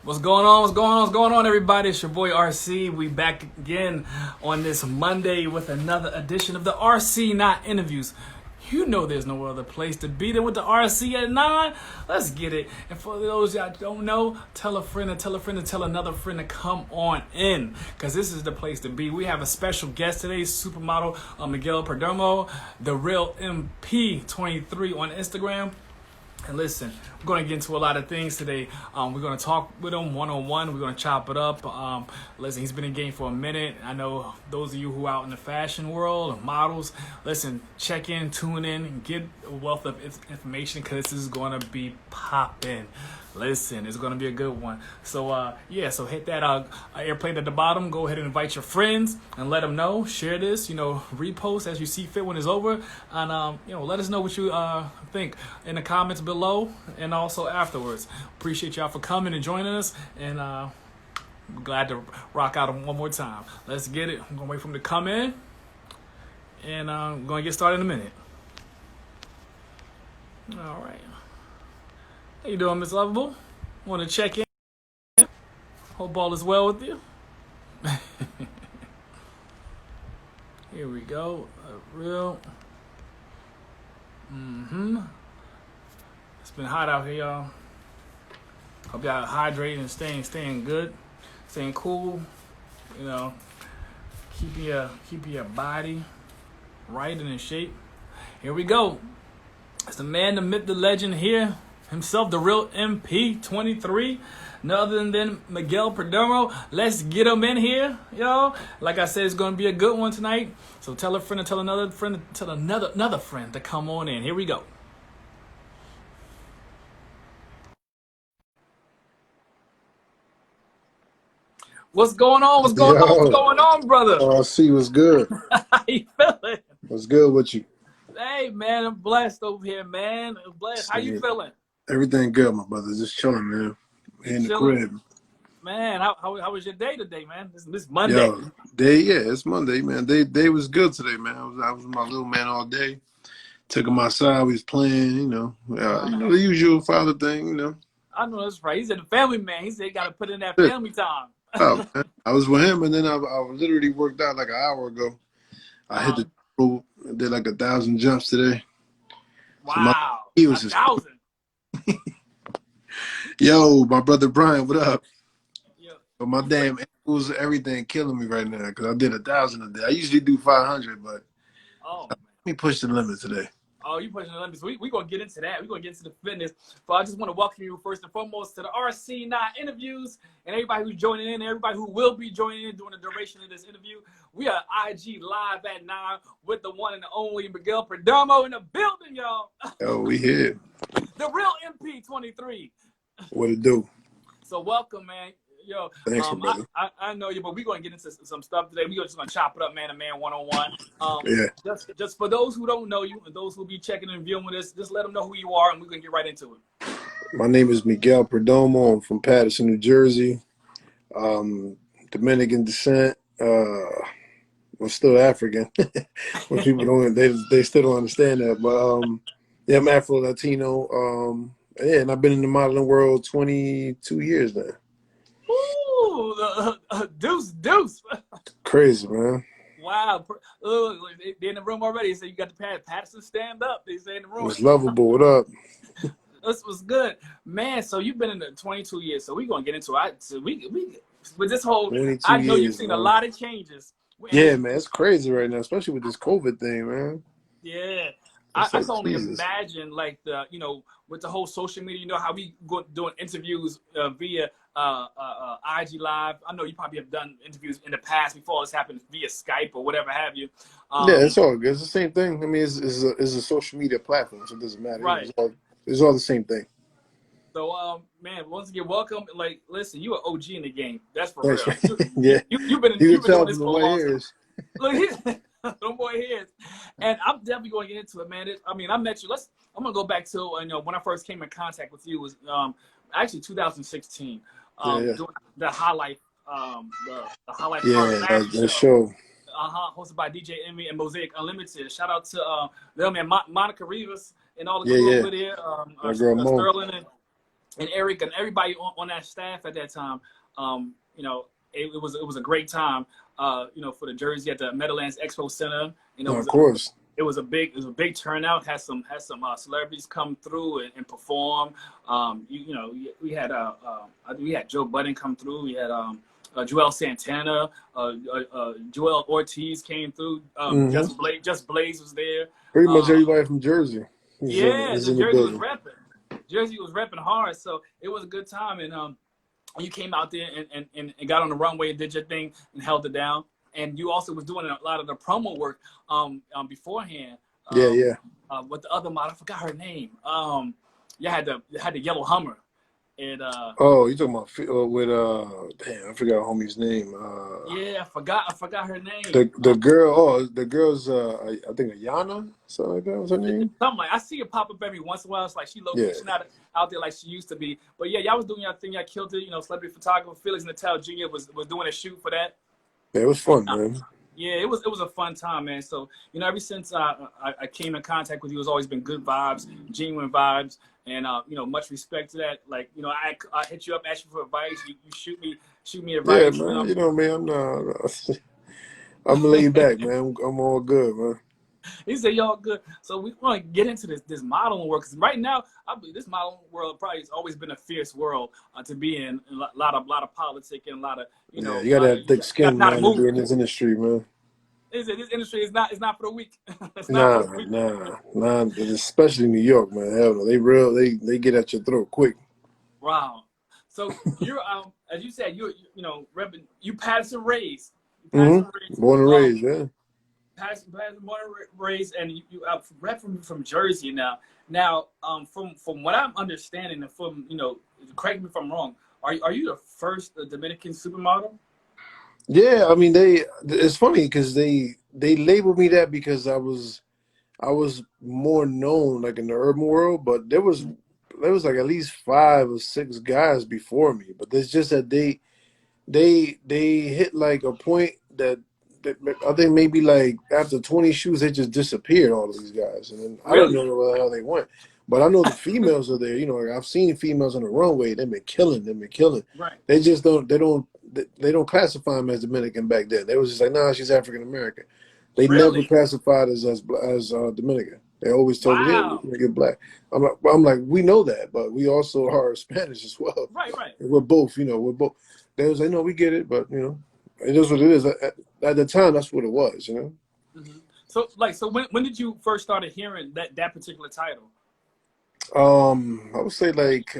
What's going on? What's going on? What's going on, everybody? It's your boy RC. We back again on this Monday with another edition of the RC9 interviews. You know there's no other place to be than with the RC at 9. Let's get it. And for those that don't know, tell a friend and tell a friend and tell another friend to come on in, because this is the place to be. We have a special guest today, Supermodel Miguel Perdomo, the real MP23 on Instagram. And listen, we're going to get into a lot of things today. We're going to talk with him one-on-one. We're going to chop it up. Listen, he's been in the game for a minute. I know those of you who are out in the fashion world, models, listen, check in, tune in, and get a wealth of information, because this is going to be popping. Listen, it's going to be a good one. So, so hit that airplane at the bottom. Go ahead and invite your friends and let them know. Share this, repost as you see fit when it's over. And, let us know what you think in the comments below and also afterwards. Appreciate y'all for coming and joining us. And I'm glad to rock out one more time. Let's get it. I'm going to wait for him to come in. And I'm going to get started in a minute. All right. How you doing, Miss Lovable? Want to check in? Hope all is well with you. Here we go. It's been hot out here, y'all. Hope y'all hydrating and staying good, staying cool. Keeping your body right and in shape. Here we go. It's the man, the myth, the legend here. Himself, the real MP23, none other than Miguel Perdomo. Let's get him in here, y'all. Like I said, it's going to be a good one tonight. So tell a friend to tell another friend to tell another friend to come on in. Here we go. What's going on? What's going on? What's going on, brother? Oh, I see. What's good? How you feeling? What's good with you? Hey, man, I'm blessed over here, man. I'm blessed. How you feeling? Everything good, my brother. Just chilling, man. In the crib. Man, how was your day today, man? This Monday. Yo, it's Monday, man. Day was good today, man. I was with my little man all day. Took him outside. We was playing, the usual father thing, I know that's right. He's a family man. He said he got to put in that family time. Oh, man. I was with him, and then I literally worked out like an hour ago. I hit the road, did like 1,000 jumps today. Wow, he was 1,000. Yo, my brother Brian, what up? Yeah. But my damn ankles, everything killing me right now, because I did 1,000 a day. I usually do 500, but let me push the limit today. Oh, you pushing the limits. We're going to get into that. We're going to get into the fitness. But I just want to welcome you first and foremost to the RC9 interviews, and everybody who's joining in, everybody who will be joining in during the duration of this interview. We are IG live at 9 with the one and the only Miguel Perdomo in the building, y'all. Oh, we here. The real MP23. What it do? So welcome, man. Yo, thanks, brother. I know you, but we're going to get into some stuff today. We're just going to chop it up man-to-man, one-on-one. Just for those who don't know you and those who will be checking and viewing with us, just let them know who you are, and we're going to get right into it. My name is Miguel Perdomo. I'm from Paterson, New Jersey. Dominican descent. I'm still African. When people don't, they still don't understand that. But I'm Afro-Latino. And I've been in the modeling world 22 years now. Ooh, deuce. Crazy, man. Wow. They're in the room already. They say you got the Patterson stand up. They say in the room. It's lovable. What up? This was good. Man, so you've been in the 22 years. So we're going to get into it. So we with this whole, I know you've seen a lot of changes. Yeah, man. It's crazy right now, especially with this COVID thing, man. Yeah. I can only imagine, like, with the whole social media, how we go doing interviews via IG Live. I know you probably have done interviews in the past before this happened via Skype or whatever have you. Yeah, it's all good. It's the same thing. I mean, it's a social media platform, so it doesn't matter. Right. It's all the same thing. So, man, once again, welcome. Like, listen, you are OG in the game. That's for real. Right. Yeah. You've been doing this for a long time. Look, no more hairs. And I'm definitely going to get into it, man. I met you. I'm going to go back to, when I first came in contact with you was actually 2016. Doing the highlight, the highlight. The show. Hosted by DJ Emmy and Mosaic Unlimited. Shout out to little man Monica Rivas and all the crew over there. My girl Mo. Sterling and Eric and everybody on that staff at that time. You know, it was a great time. You know, for the Jersey at the Meadowlands Expo Center. You know, No, of course. it was a big turnout. Had some celebrities come through and perform. You know, we had Joe Budden come through. We had Joel Santana, Joel Ortiz came through. Just Blaze was there. Pretty much everybody from Jersey Yeah, is the in the Jersey was building. repping. Jersey was repping hard, so it was a good time. And you came out there and got on the runway and did your thing and held it down. And you also was doing a lot of the promo work beforehand. Yeah. With the other model, I forgot her name. You had the yellow Hummer, and Oh, you talking about with damn, I forgot homie's name. yeah, I forgot her name. The girl's I think Ayana, something like that was her name. Something like I see it pop up every once in a while. It's like she's not out there like she used to be. But yeah, y'all was doing your thing. Y'all killed it. You know, celebrity photographer Felix Natal Jr. was doing a shoot for that. Yeah, it was fun, man. Yeah, it was a fun time, man. So, you know, ever since I came in contact with you, it's always been good vibes, genuine vibes, and you know, much respect to that. Like, you know, I hit you up, ask you for advice. You shoot me advice. Yeah, man. You know, man, I'm laid back, man. I'm all good, man. He said, y'all good. So we want to get into this modeling world, because right now, I believe this modeling world probably has always been a fierce world to be in. A lot of politics and a lot of, you know. Yeah, you gotta have thick skin, man, to be in this industry, man. This industry is not for the weak. Nah. Especially New York, man. Hell no, they get at your throat quick. Wow. So you're as you said, you know, repping, you Patterson raised. Born and raised, yeah. Patterson born and raised, and you rep from Jersey now. Now, from what I'm understanding, and from, you know, correct me if I'm wrong, are you the first Dominican supermodel? Yeah, I mean it's funny because they labeled me that because I was more known like in the urban world, but there was like at least 5 or 6 guys before me. But it's just that they hit like a point that I think maybe like after 20 shoots they just disappeared, all of these guys, and then I don't know where the hell they went. But I know the females are there. You know, like I've seen females on the runway. They've been killing. Right. They just don't classify them as Dominican back then. They was just like, nah, she's African American. They never classified us as Dominican. They always told me, yeah, you're black. I'm like, we know that, but we also are Spanish as well. Right. And we're both, you know, we're both. They was like, no, we get it, but you know, it is what it is. At the time, that's what it was, you know. So when did you first started hearing that particular title? I would say like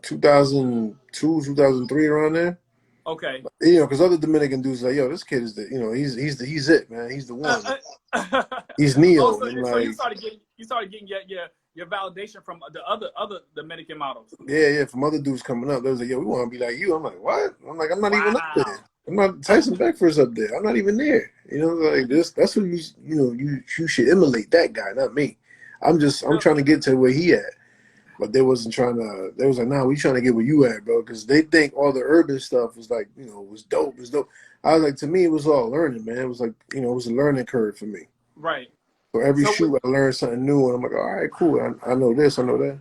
2002, 2003, around there. Okay. You know, because other Dominican dudes like, yo, this kid is you know, he's it, man. He's the one. He's Neo. So you started getting your validation from the other Dominican models. Yeah, from other dudes coming up. They was like, yo, we want to be like you. I'm like, what? I'm like, I'm not even up there. I'm not Tyson Beckford's up there. I'm not even there. You know, like this. That's what you should emulate that guy, not me. I'm trying to get to where he at. But they wasn't trying to. They was like, nah, we trying to get where you at, bro, because they think all the urban stuff was like, you know, was dope. I was like, to me, it was all learning, man. It was like, you know, it was a learning curve for me. Right. So every shoot, I learned something new, and I'm like, all right, cool. I know this, I know that.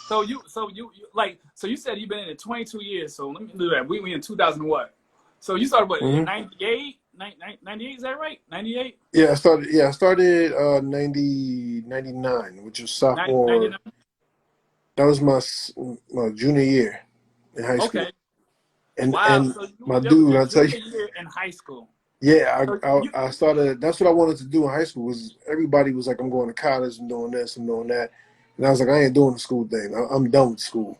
So you said you've been in it 22 years. So let me do that. We in 2000 what? So you started in 98? 98, is that right? 98? Yeah, I started 99, which was sophomore. 99? That was my junior year in high school. Okay. And so my dude, I tell you, year in high school. Yeah, I started. That's what I wanted to do in high school. Was everybody was like, I'm going to college and doing this and doing that, and I was like, I ain't doing the school thing. I'm done with school.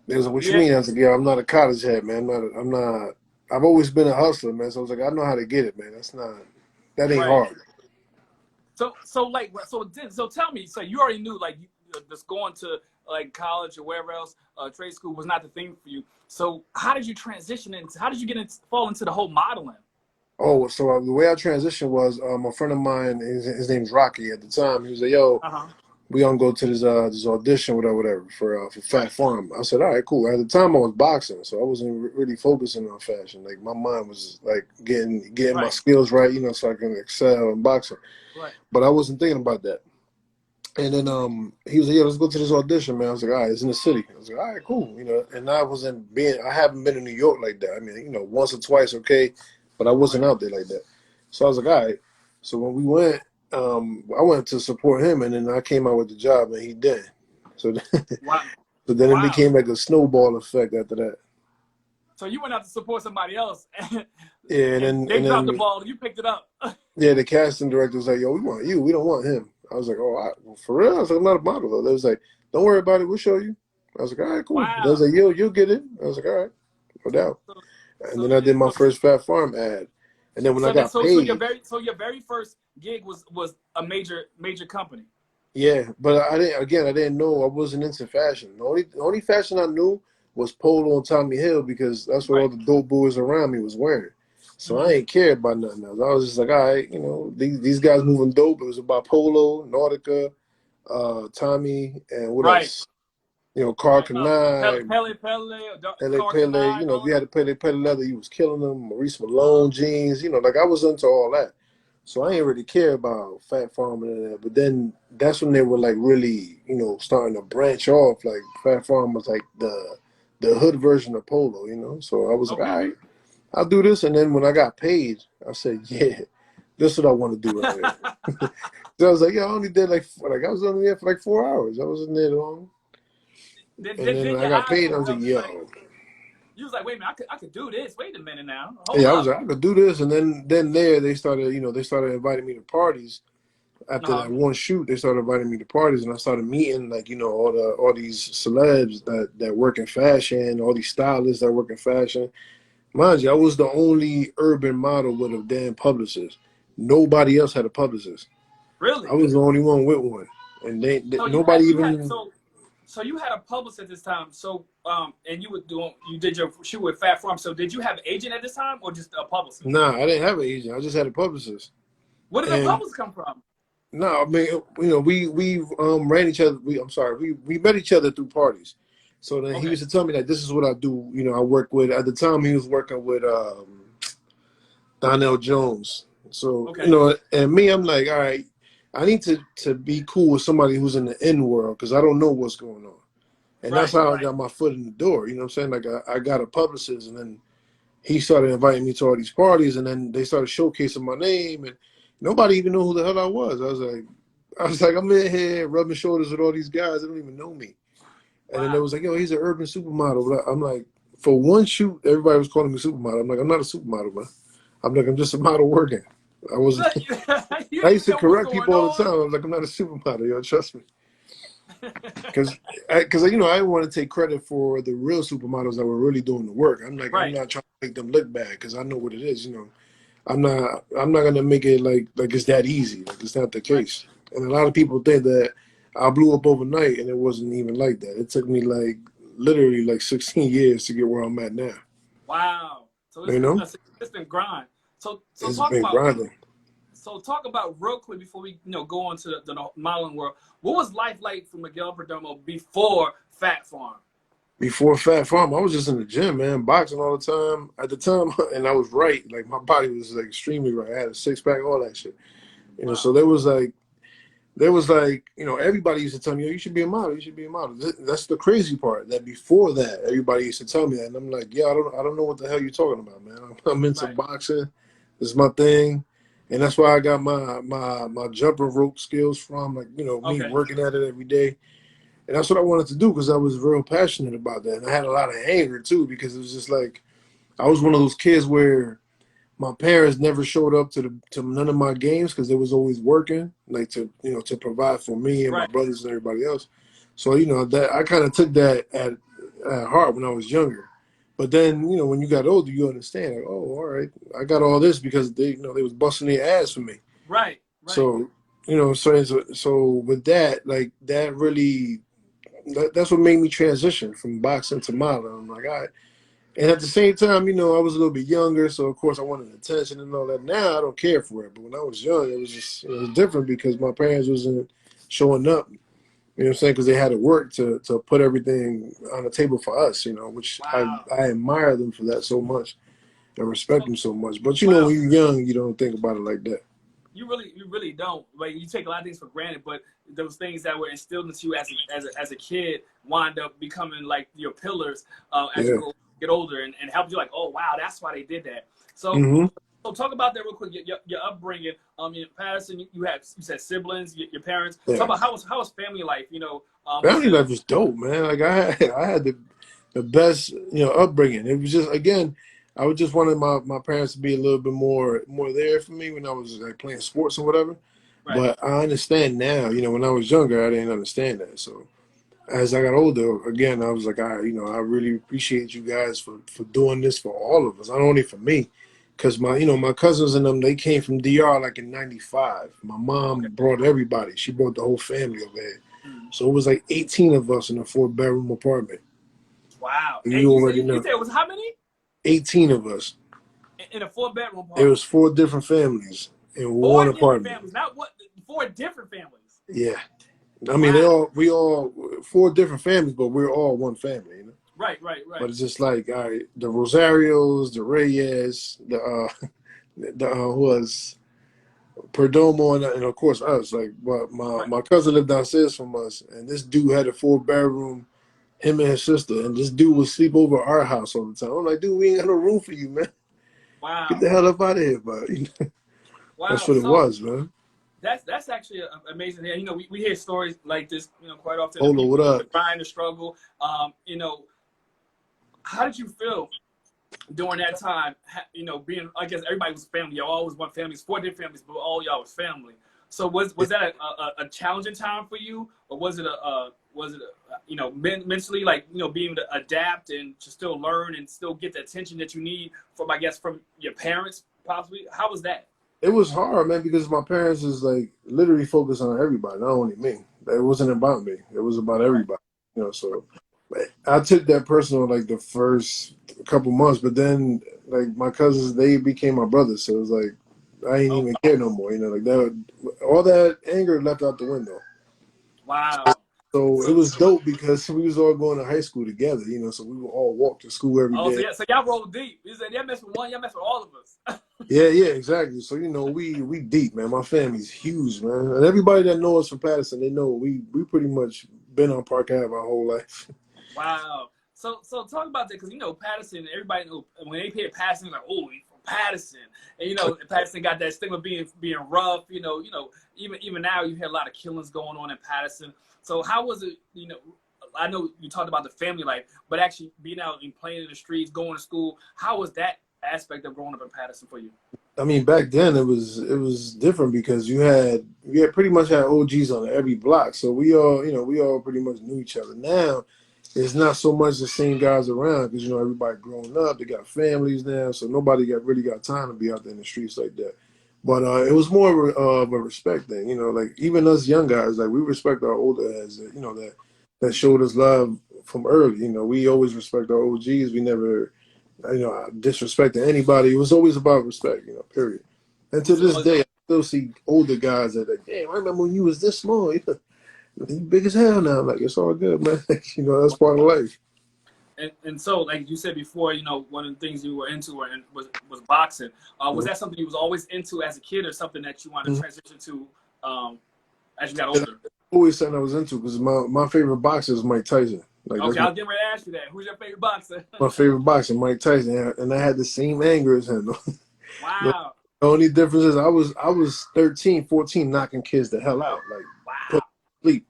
They was like, what you mean? I was like, yeah, I'm not a college head, man. I'm not. I've always been a hustler, man. So I was like, I know how to get it, man. That ain't hard. So tell me. So you already knew, like, just going to like college or wherever else, trade school was not the thing for you. So how did you transition into? How did you fall into the whole modeling? Oh, so the way I transitioned was a friend of mine. His name's Rocky. At the time, he was like, "Yo, we gonna go to this audition, whatever, for Fat Farm." I said, "All right, cool." At the time, I was boxing, so I wasn't really focusing on fashion. Like my mind was like getting my skills right, you know, so I can excel in boxing. Right. But I wasn't thinking about that. And then he was like, "Yeah, let's go to this audition, man." I was like, "All right, it's in the city." I was like, "All right, cool." And I haven't been in New York like that. I mean, once or twice, okay, but I wasn't Right. out there like that. So I was like, "All right." So when we went, I went to support him, and then I came out with the job, and he didn't. So, Wow. so then it Wow. became like a snowball effect after that. So you went out to support somebody else, Yeah, and and then they and dropped the then ball, and you picked it up. yeah, the casting director was like, "Yo, we want you. We don't want him." I was like, "Oh, well, for real?" I was like, "I'm not a model though." They was like, "Don't worry about it. We'll show you." I was like, "All right, cool." They was Wow. like, "Yo, you'll get it." I was like, "All right, no doubt." So, And so, then I did my so, first Fat Farm ad, and then when I got so paid, your very first gig was a major company. yeah, but I didn't know. I wasn't into fashion. The only fashion I knew was Polo and Tommy Hill because that's what all Right. the dope boys around me was wearing. So I Mm-hmm. ain't care about nothing else. I was just like, all right, these guys moving dope. It was about Polo, Nautica, Tommy, and what Right. else? Carl Right. Kanai, Pele, LA Car Pele. Canine, If all you that. had to Pele leather, you was killing them. Maurice Uh-huh. Malone jeans. Like I was into all that. So I Uh-huh. ain't really care about Fat Farm and that. But then that's when they were like really, starting to branch off. Like Fat Farm was like the hood version of Polo. So I was like, all Okay. right, I'll do this. And then when I got paid, I said, yeah, this is what I want to do right here. So I was like, yeah, I only did like I was only there for like 4 hours. I wasn't there long. And then when Then I your got eyes paid, I was opened like, up. It's yo. like you was like, wait a minute, I could do this. Wait a minute now. Hold Yeah, I was up. like, I could do this, and then there they started inviting me to parties. After Uh-huh. that one shoot, they started inviting me to parties, and I started meeting like all these celebs that work in fashion, all these stylists that work in fashion. Mind you, I was the only urban model with a damn publicist. Nobody else had a publicist. I Really? was the only one with one, and So nobody even. so you had a publicist at this time. So and you did your shoot with Fat Farm. So did you have an agent at this time or just a publicist? Nah, I didn't have an agent. I just had a publicist, Where did the and publicist come from? no, I mean, we ran each other. I'm sorry, we met each other through parties. So then he Okay. used to tell me that this is what I do. I work with at the time he was working with Donnell Jones. So Okay. and me, I'm like, all right, I need to be cool with somebody who's in the in world because I don't know what's going on, and that's Right. how I Right. got my foot in the door. You know what I'm saying? Like I got a publicist, and then he started inviting me to all these parties, and then they started showcasing my name, and nobody even knew who the hell I was. I was like, I'm in here rubbing shoulders with all these guys that don't even know me. And then they Wow. was like, yo, he's an urban supermodel. But I'm like, for one shoot, everybody was calling me supermodel. I'm like, I'm not a supermodel, man. I'm like, I'm just a model working. I wasn't. You I didn't used even to know what's correct going people all the on. time. I was like, I'm not a supermodel, yo, trust me. Because I didn't want to take credit for the real supermodels that were really doing the work. I'm Right. not trying to make them look bad because I know what it is. I'm not gonna make it like it's that easy. Like it's not the Right. case. And a lot of people think that I blew up overnight, and it wasn't even like that. It took me like literally like 16 years to get where I'm at now. Wow. So You know, it's been grind. So it's been grinding. talk about real quick before we go on to the modeling world. What was life like for Miguel Perdomo before Fat Farm? Before Fat Farm, I was just in the gym, man, boxing all the time. At the time, and I was right. Like my body was like extremely right. I had a six pack, all that shit. Wow. So there was like, everybody used to tell me, "Yo, you should be a model. You should be a model." That's the crazy part. That before that, everybody used to tell me that, and I'm like, "Yeah, I don't know what the hell you're talking about, man. I'm into Right. boxing. This is my thing, and that's why I got my jumping rope skills from, like, me Okay. working at it every day, and that's what I wanted to do because I was real passionate about that, and I had a lot of anger too because it was just like I was one of those kids where my parents never showed up to none of my games because they was always working, like to provide for me and my Right. brothers and everybody else. So that I kind of took that at heart when I was younger. But then when you got older, you understand, like, oh, all right, I got all this because they was busting their ass for me. Right. Right. So so with that, like that really that's what made me transition from boxing to modeling. I'm like, all right. And at the same time, I was a little bit younger, so of course I wanted attention and all that. Now I don't care for it, but when I was young, it was different because my parents wasn't showing up. You know what I'm saying? Because they had to work to put everything on the table for us. Which Wow. I admire them for that so much and respect So them so much. But wow. when you're young, you don't think about it like that. you really don't. Like, you take a lot of things for granted, but those things that were instilled into you as a kid wind up becoming like your pillars as Yeah. you get older, and help you like, oh wow, that's why they did that. So Mm-hmm. so talk about that real quick. Your upbringing. In Patterson, you said siblings, your parents. Yeah. Talk about how was family life. Family life was dope, man. Like I had the best, upbringing. It was just, again, I would just wanted my parents to be a little bit more there for me when I was like playing sports or whatever. Right. But I understand now. When I was younger, I didn't understand that. So as I got older, again, I was like, I really appreciate you guys for doing this for all of us, not only for me, because my cousins and them, they came from DR like in '95. My mom brought everybody; she brought the whole family over here. So it was like 18 of us in a 4-bedroom apartment. Wow! And And you you already know, said it was how many 18 of us. in a 4-bedroom It apartment? was 4 different families in Four one different apartment. families, not what? 4 different families. Yeah, I mean, Wow. we all 4 different families, but we're all one family. Right. But it's just like, all right, the Rosarios, the Reyes, who was Perdomo, and of course us. Like, but Right. my cousin lived downstairs from us, and this dude had a 4-bedroom, him and his sister, and this dude would sleep over at our house all the time. I'm like, dude, we ain't got no room for you, man. Get Wow. the hell up out of here, but that's Wow. what it So was, man. that's actually amazing. We hear stories like this, quite often. Of Hold on, what people up? trying to struggle. How did you feel during that time? Being, I guess everybody was family. Y'all always one family. It's 4 different families, but all y'all was family. So was that a challenging time for you, or was it mentally, like, being able to adapt and to still learn and still get the attention that you need from, I guess, from your parents possibly? How was that? It was hard, man, because my parents is like literally focused on everybody, not only me. It wasn't about me. It was about Right. everybody. So I took that personal like the first couple months, but then like my cousins, they became my brothers. So it was like I ain't Oh, even care no more. Like that, all that anger left out the window. wow. So it So, was dope because we was all going to high school together. So we would all walk to school every so day. yeah, so y'all roll deep. You said y'all mess with one, y'all mess with all of us. Yeah, exactly. So we deep, man. My family's huge, man. And everybody that knows us from Patterson, they know we pretty much been on Park Ave our whole life. Wow. So talk about that, because Patterson. Everybody know when they hear Patterson, like, oh, he's from Patterson, and Patterson got that stigma being rough. Even now you hear a lot of killings going on in Patterson. So how was it? I know you talked about the family life, but actually being out and playing in the streets, going to school. How was that aspect of growing up in Patterson for you? I mean, back then it was different because you had pretty much had OGs on every block, so we all pretty much knew each other. Now it's not so much the same guys around because everybody grown up, they got families now, so nobody really got time to be out there in the streets like that. But it was more of a respect thing, like even us young guys, like we respect our older heads, that showed us love from early. We always respect our OGs. We never disrespecting anybody. It was always about respect, period. And to this day, I still see older guys that like, damn, I remember when you was this small. You big as hell now. I'm like, it's all good, man. That's part of life. And so, like you said before, one of the things you were into was boxing. Was that something you was always into as a kid, or something that you wanted to transition to as you got older? Always something I was into because my favorite boxer is Mike Tyson. Like, Okay, I was getting ready to ask you that. Who's your favorite boxer? my favorite boxer, Mike Tyson, and I had the same anger as him. Wow. The only difference is I was 13, 14, knocking kids the hell out, like put Wow. to sleep.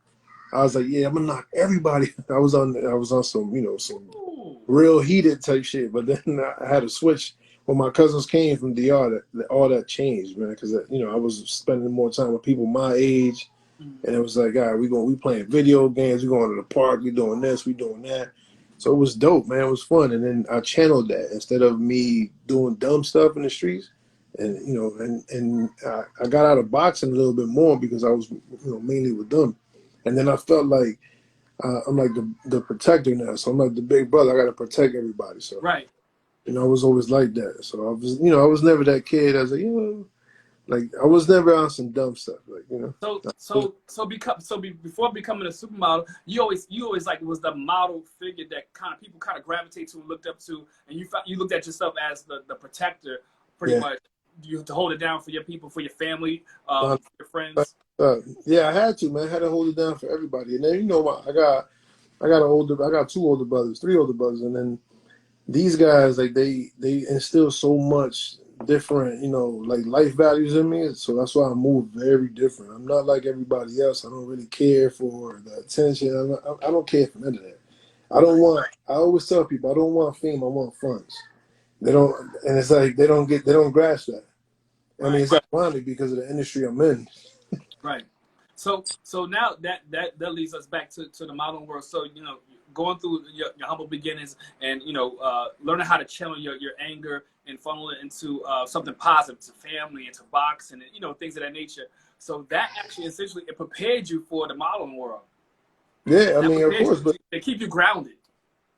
I was like, yeah, I'm gonna knock everybody. I was on some some Ooh. real heated type shit. But then I had to switch when my cousins came from DR. All that changed, man, because I was spending more time with people my age, and it was like, all right, we playing video games, we going to the park, we doing this, we doing that. So it was dope, man. It was fun, and then I channeled that instead of me doing dumb stuff in the streets, and I got out of boxing a little bit more because I was mainly with them. And then I felt like I'm like the protector now. So I'm like the big brother. I got to protect everybody. So, Right. I was always like that. So I was, I was never that kid. I was like, like I was never on some dumb stuff. Like, Before becoming a supermodel, you always like was the model figure that people gravitate to and looked up to, and you looked at yourself as the protector pretty much. you to hold it down for your people, for your family, Uh, your friends? yeah, I had to, man. I had to hold it down for everybody. And then I got two older brothers, three older brothers, and then these guys, like they instill so much different, like life values in me. So that's why I move very different. I'm not like everybody else. I don't really care for the attention. I don't care for none of that. I don't want. I always tell people I don't want fame. I want funds. They don't, and it's like they don't grasp that. I mean, Right. it's ironic because of the industry I'm in. Right. So now that leads us back to the modeling world. So going through your humble beginnings and learning how to channel your anger and funnel it into something positive, to family, into boxing, and things of that nature. So that actually essentially it prepared you for the modeling world. Yeah, I mean, of course, but they keep you grounded.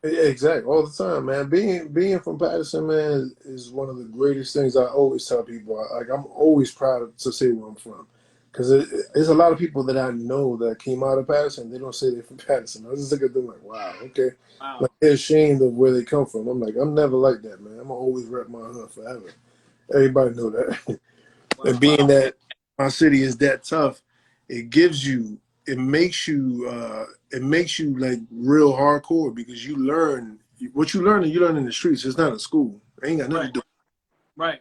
yeah, exactly, all the time, man. Being from Patterson, man, is one of the greatest things. I always tell people. I'm always proud to say where I'm from, because there's a lot of people that I know that came out of Patterson. They don't say they're from Patterson. I just look at them like, wow, okay, Wow. like they're ashamed of where they come from. I'm like, I'm never like that, man. I'm gonna always rep my hood forever. Everybody know that. Wow. And being that my city is that tough, it gives you, it makes you like real hardcore because you learn what you learn and you learn in the streets. It's not in school. It ain't got nothing to do. Right.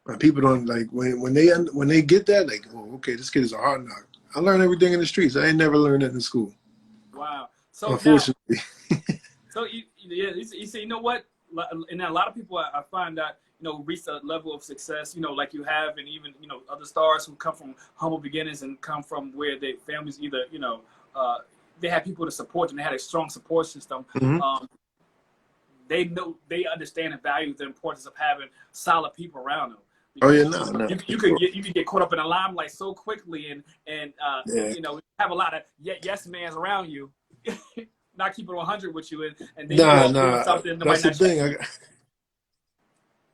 And people don't like when they get that, like, oh, okay, this kid is a hard knock. I learned everything in the streets. I ain't never learned that in school. Wow. So Unfortunately. So you see, you know what? And a lot of people I find that reach a level of success, like you have, and even other stars who come from humble beginnings and come from where their families either they had people to support them, they had a strong support system. Mm-hmm. They understand and value the importance of having solid people around them. Oh Because yeah, no. you could get caught up in the limelight so quickly, and have a lot of yes mans around you. Not keeping 100 with you, and then Nah. something. That's the thing.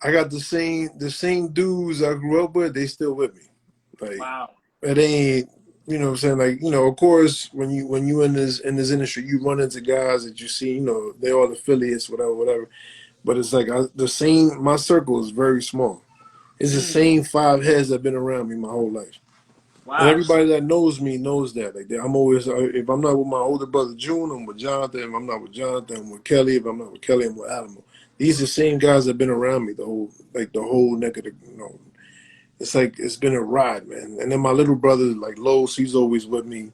I got the same dudes I grew up with. They still with me. Like, wow. it ain't. You know what I'm saying? Like, of course, when you in this industry, you run into guys that you see. They all affiliates, whatever. But it's like my circle is very small. It's the same 5 heads that have been around me my whole life. Wow. And everybody that knows me knows that. Like, I'm always, if I'm not with my older brother June, I'm with Jonathan. If I'm not with Jonathan, I'm with Kelly. If I'm not with Kelly, I'm with Alamo. These are the same guys that have been around me the whole neck of the, it's like, it's been a ride, man. And then my little brother, like Los, he's always with me.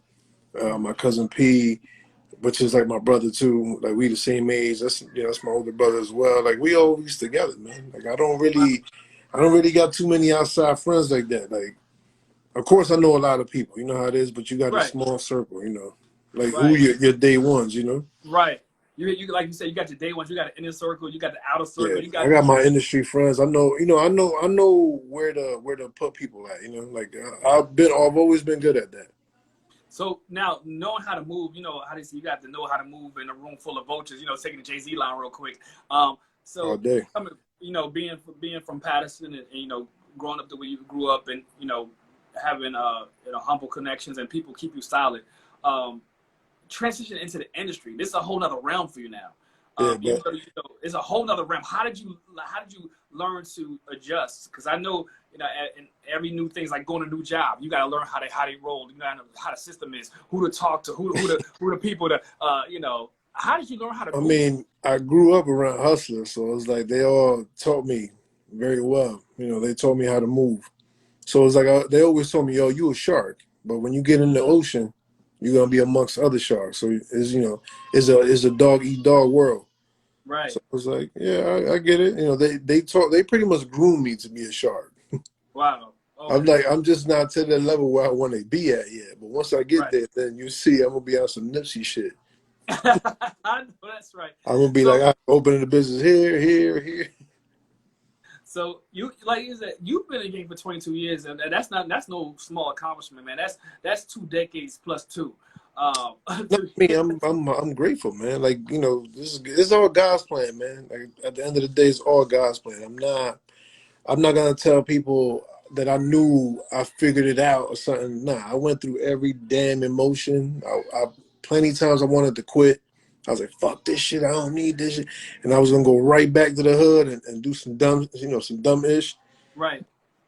My cousin P, which is like my brother too. Like, we the same age. That's my older brother as well. Like, we always together, man. Like, I don't really got too many outside friends like that. Like, of course, I know a lot of people. You know how it is, but you got a small circle. Like who your day ones. Right. You like you said, you got your day ones. You got an inner circle. You got the outer circle. Yeah, I got my industry friends. I know. I know where to put people at. Like I've always been good at that. So now, knowing how to move, how they say you got to know how to move in a room full of vultures. Taking the Jay-Z line real quick. So all day. I mean, being from Patterson and growing up the way you grew up and having humble connections and people keep you solid. Transition into the industry. This is a whole nother realm for you now. Even though, it's a whole nother realm. How did you learn to adjust? Because I know in every new thing's like going to a new job. You got to learn how they roll. You got to know how the system is, who to talk to, who the people to How did you learn how to? I mean, I grew up around hustlers, so it's like they all taught me very well. They taught me how to move. So it's like they always told me, "Yo, you a shark, but when you get in the ocean, you're gonna be amongst other sharks." So it's a dog eat dog world. Right. So it's like, yeah, I get it. They pretty much groomed me to be a shark. Wow. Okay. I'm just not to the level where I want to be at yet. But once I get there, then you see, I'm gonna be on some Nipsey shit. I know that's right. I'm gonna be like, I'm opening the business here. So like you said, you've been in the game for 22 years, and that's no small accomplishment, man. That's 2 decades plus 2. I'm grateful, man. Like, this is all God's plan, man. Like, at the end of the day, it's all God's plan. I'm not gonna tell people that I knew I figured it out or something. Nah, I went through every damn emotion. I plenty of times I wanted to quit. I was like, fuck this shit, I don't need this shit. And I was gonna go right back to the hood and do some dumb ish. Right.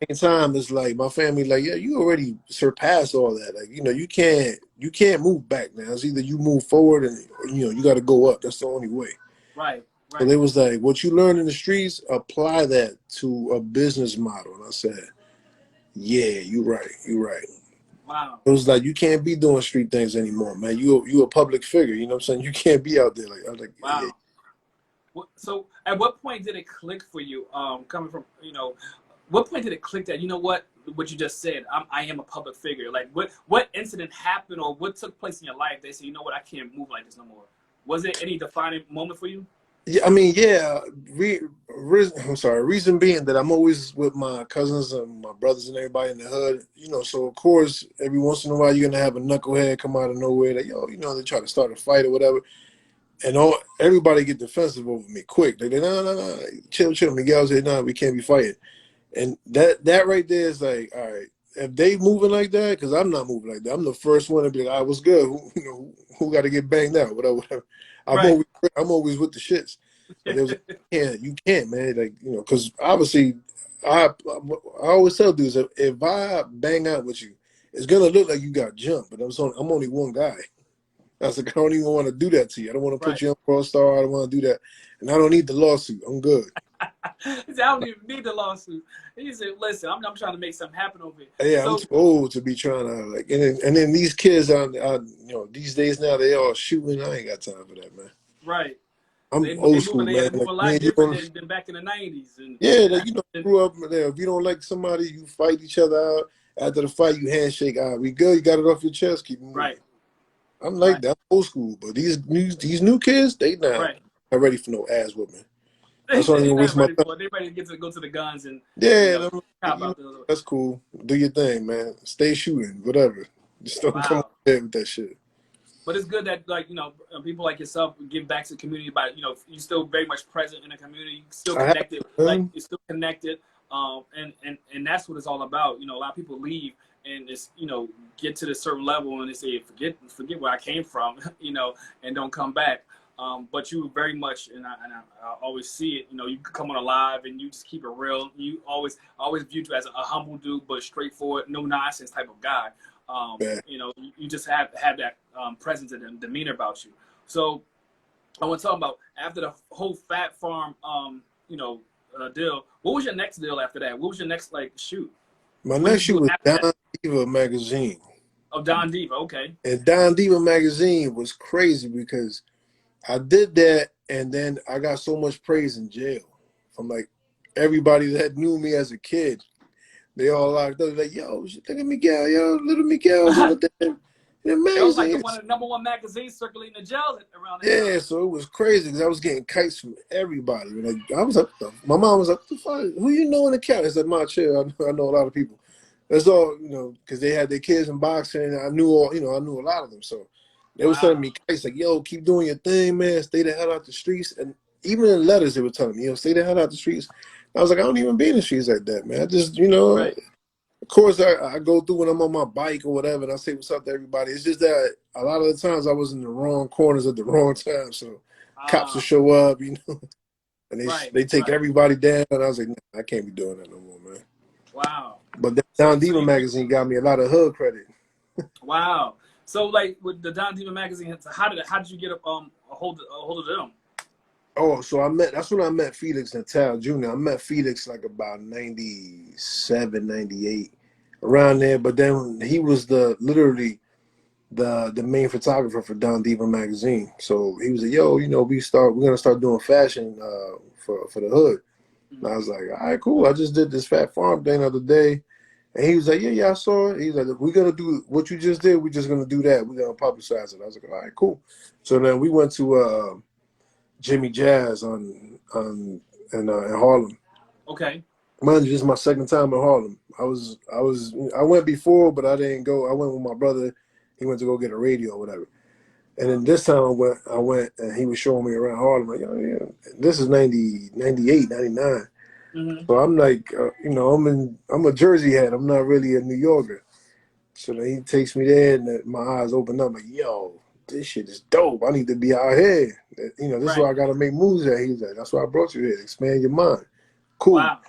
same time, it's like my family, like, yeah, you already surpassed all that. Like, you can't move back now. It's either you move forward and you got to go up. That's the only way. Right, So right. they was like, what you learn in the streets, apply that to a business model. And I said, yeah, you're right. You're right. Wow. It was like you can't be doing street things anymore, man. You a public figure. You know what I'm saying? You can't be out there like. I was like, yeah. Wow. So at what point did it click for you? Coming from what point did it click that what you just said? I am a public figure. Like what incident happened or what took place in your life? They said, you know what, I can't move like this no more. Was it any defining moment for you? Yeah, I mean, yeah. I'm sorry. Reason being that I'm always with my cousins and my brothers and everybody in the hood. So of course, every once in a while, you're gonna have a knucklehead come out of nowhere. That they try to start a fight or whatever, and everybody get defensive over me quick. They no, chill. Miguel said, no, we can't be fighting. And that right there is like, all right, if they moving like that, because I'm not moving like that. I'm the first one to be like, all right, what's good? Who got to get banged out? Whatever. Right. I'm always with the shits. But there was you can't, man. Like, because obviously, I always tell dudes, if I bang out with you, it's gonna look like you got jumped, but I'm only one guy. I was like, I don't even want to do that to you. I don't want to put Right. you on Cross Star. I don't want to do that, and I don't need the lawsuit. I'm good. He said, I don't even need the lawsuit. He said, listen, I'm trying to make something happen over here. Yeah, I'm So too old to be trying to like, and then these kids these days now they all shooting. I ain't got time for that, man. right. I'm They old moving school, man. they move Like a me lot and you, different than back in the 90s. yeah, like grew up there. If you don't like somebody, you fight each other out. After the fight, you handshake. We good. You got it off your chest. Keep moving. Right. I'm like Right. that. I'm old school, but these new kids, they not Right. ready for no ass whooping. He That's why I said don't he's even not waste my ready time. for it. They're ready to go to the guns and Yeah, and I'm like, cop out the that's cool. Do your thing, man. Stay shooting, whatever. Just don't come wow. up there with that shit. But it's good that people like yourself give back to the community by you're still very much present in the community, still I have, connected, like man. you're still connected, and that's what it's all about. A lot of people leave and it's get to this certain level and they say forget where I came from, and don't come back. But you very much, and I always see it. You come on a live and you just keep it real. You always viewed you as a humble dude, but straightforward, no nonsense type of guy. Yeah. You just have that presence and demeanor about you. So I want to talk about after the whole Fat Farm, deal. What was your next deal after that? What was your next shoot? My What did next you shoot do was after that? Don Diva magazine. Oh, Don Diva. Okay. And Don Diva magazine was crazy because I did that and then I got so much praise in jail from like everybody that knew me as a kid. They all locked up like, yo, look at Miguel, yo, little Miguel's in the It was like magazine. one of the #1 magazines circulating the jails around that Yeah, time. so it was crazy because I was getting kites from everybody. Like I was my mom was like, "The fuck? Who you know in the county?" I said, "My chill. I know a lot of people." That's all, because they had their kids in boxing. And I knew I knew a lot of them. So they were sending Wow. me kites like, "Yo, keep doing your thing, man. Stay the hell out the streets." And even in letters, they were telling me, "Stay the hell out the streets." I was like, "I don't even be in the streets like that, man. I just, Right. of course, I go through when I'm on my bike or whatever, and I say what's up to everybody. It's just that a lot of the times I was in the wrong corners at the wrong time, so cops will Ah. show up, and Right. they take Right. everybody down. And I was like, nah, I can't be doing that no more, man. Wow. But that So Don so Diva you magazine got me a lot of hood credit. wow. So with the Don Diva magazine, how did you get a hold of them? Oh, so that's when I met Felix Natal Jr. I met Felix like about 97, 98, around there. But then he was literally the main photographer for Don Diva magazine. So he was like, yo, we're gonna start doing fashion for the hood. And I was like, all right, cool. I just did this Fat Farm thing the other day. And he was like, yeah, I saw it. He's like, if we're gonna do what you just did, we're just gonna do that. We're gonna publicize it. I was like, all right, cool. So then we went to Jimmy Jazz in Harlem. Okay. Mind you, this is my second time in Harlem. I went before, but I didn't go. I went with my brother. He went to go get a radio or whatever. And then this time I went and he was showing me around Harlem. Like, oh yeah, this is 90, 98, 99. Mm-hmm. So I'm like, I'm a Jersey head. I'm not really a New Yorker. So then he takes me there and my eyes open up like, yo, this shit is dope. I need to be out here. This is Right. why I got to make moves at. He's like, that's why I brought you here. Expand your mind. Cool. Wow.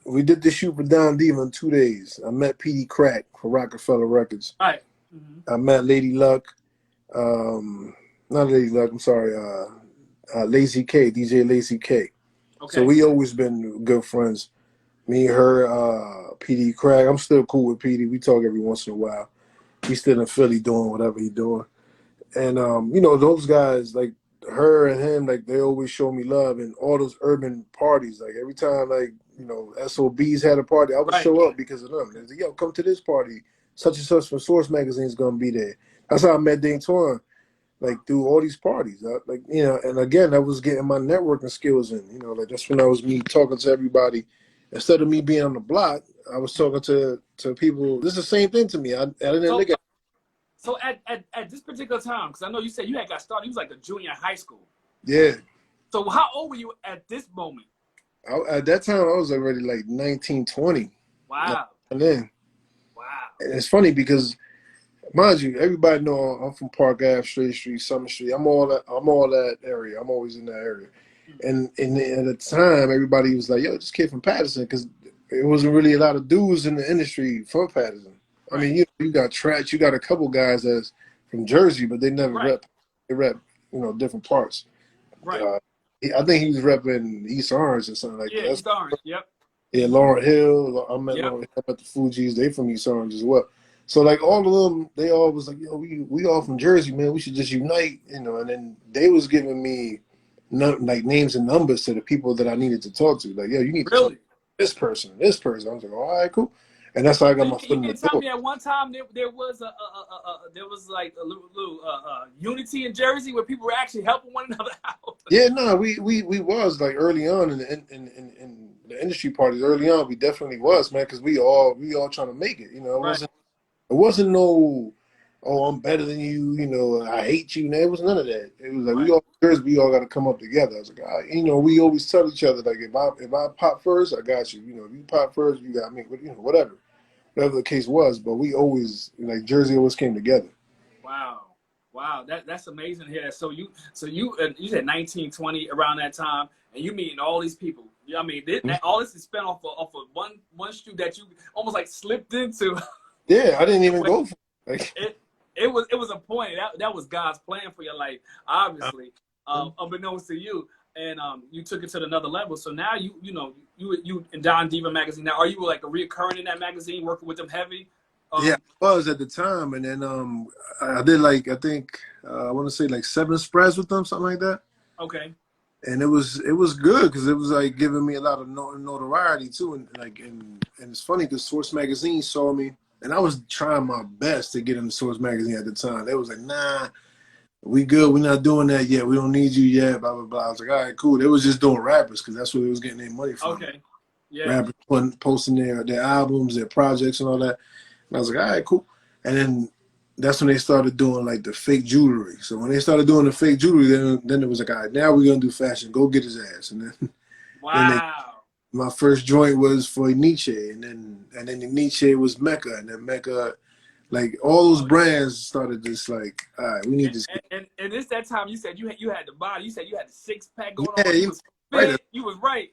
We did the shoot for Don Diva in 2 days. I met PD Crack for Rockefeller Records. Right. Mm-hmm. I met Lady Luck. Not Lady Luck. I'm sorry. Lazy K, DJ Lazy K. So Okay. we always been good friends. Me, her, PD Craig. I'm still cool with PD. We talk every once in a while. He's still in Philly doing whatever he's doing. And those guys, like her and him, like they always show me love and all those urban parties. Like every time SOBs had a party, I would Right. show up because of them. They say, yo, come to this party. Such and such from Source Magazine is gonna be there. That's how I met Dane Twan, like through all these parties. And again, I was getting my networking skills in. Like that's when I was me talking to everybody. Instead of me being on the block, I was talking to people. This is the same thing to me. I didn't look at. So at this particular time, because I know you said you had got started, you was like a junior in high school. Yeah. So how old were you at this moment? At that time, I was already like 19, 20. Wow. And then, Wow. and it's funny because, mind you, everybody know I'm from Park Ave, Straight Street, Summer Street. I'm all that area. I'm always in that area. And at the time, everybody was like, yo, this kid from Patterson, because it wasn't really a lot of dudes in the industry from Patterson. Right. I mean, you got Tratch, you got a couple guys that's from Jersey, but they never rep. They rep, different parts. Right. I think he was repping East Orange or something like that. Yeah, East Orange. Yep. Yeah, Lauren Hill. I met Lauren Hill at the Fugees. They from East Orange as well. So like all of them, they all was like, yo, we all from Jersey, man. We should just unite, And then they was giving me like names and numbers to the people that I needed to talk to. Like, yo, you need to talk to this person, this person. I was like, all right, cool. And that's how I got my foot in the door. You can tell me at one time there was like a little unity in Jersey where people were actually helping one another out. Yeah, no, we was like early on in the industry parties. Early on, we definitely was, man, because we all trying to make it. It wasn't no, oh, I'm better than you. I hate you. It was none of that. It was like we all got to come up together. I was like, we always tell each other like if I pop first, I got you. If you pop first, you got me. Whatever the case was. But we always Jersey always came together. Wow, that's amazing to hear that. So you said 19, 20 around that time, and you meeting all these people. I mean, all this is spent off of one shoot that you almost like slipped into. Yeah, I didn't even go for it. It was a point that was God's plan for your life, obviously, unbeknownst to you, and you took it to another level. So now you in Don Diva magazine. Now, are you like a reoccurring in that magazine, working with them heavy? Yeah, I was at the time, and then I did I want to say 7 spreads with them, something like that. Okay. And it was good because it was like giving me a lot of notoriety too, and it's funny because Source Magazine saw me, and I was trying my best to get into Source Magazine at the time. They was like, nah, we good, we're not doing that yet, we don't need you yet, blah blah blah. I was like, all right, cool. They was just doing rappers because that's where they was getting their money from. Okay. Yeah. Rappers posting their albums, their projects, and all that. And I was like, all right, cool. And then that's when they started doing the fake jewelry. So when they started doing the fake jewelry, then it was like, all right, now we're gonna do fashion. Go get his ass. And then, my first joint was for Nietzsche, and then Nietzsche was Mecca, and then Mecca, all those brands started just all right, we need this. And it's that time you said you had the body. You said you had the 6-pack going on. You was right.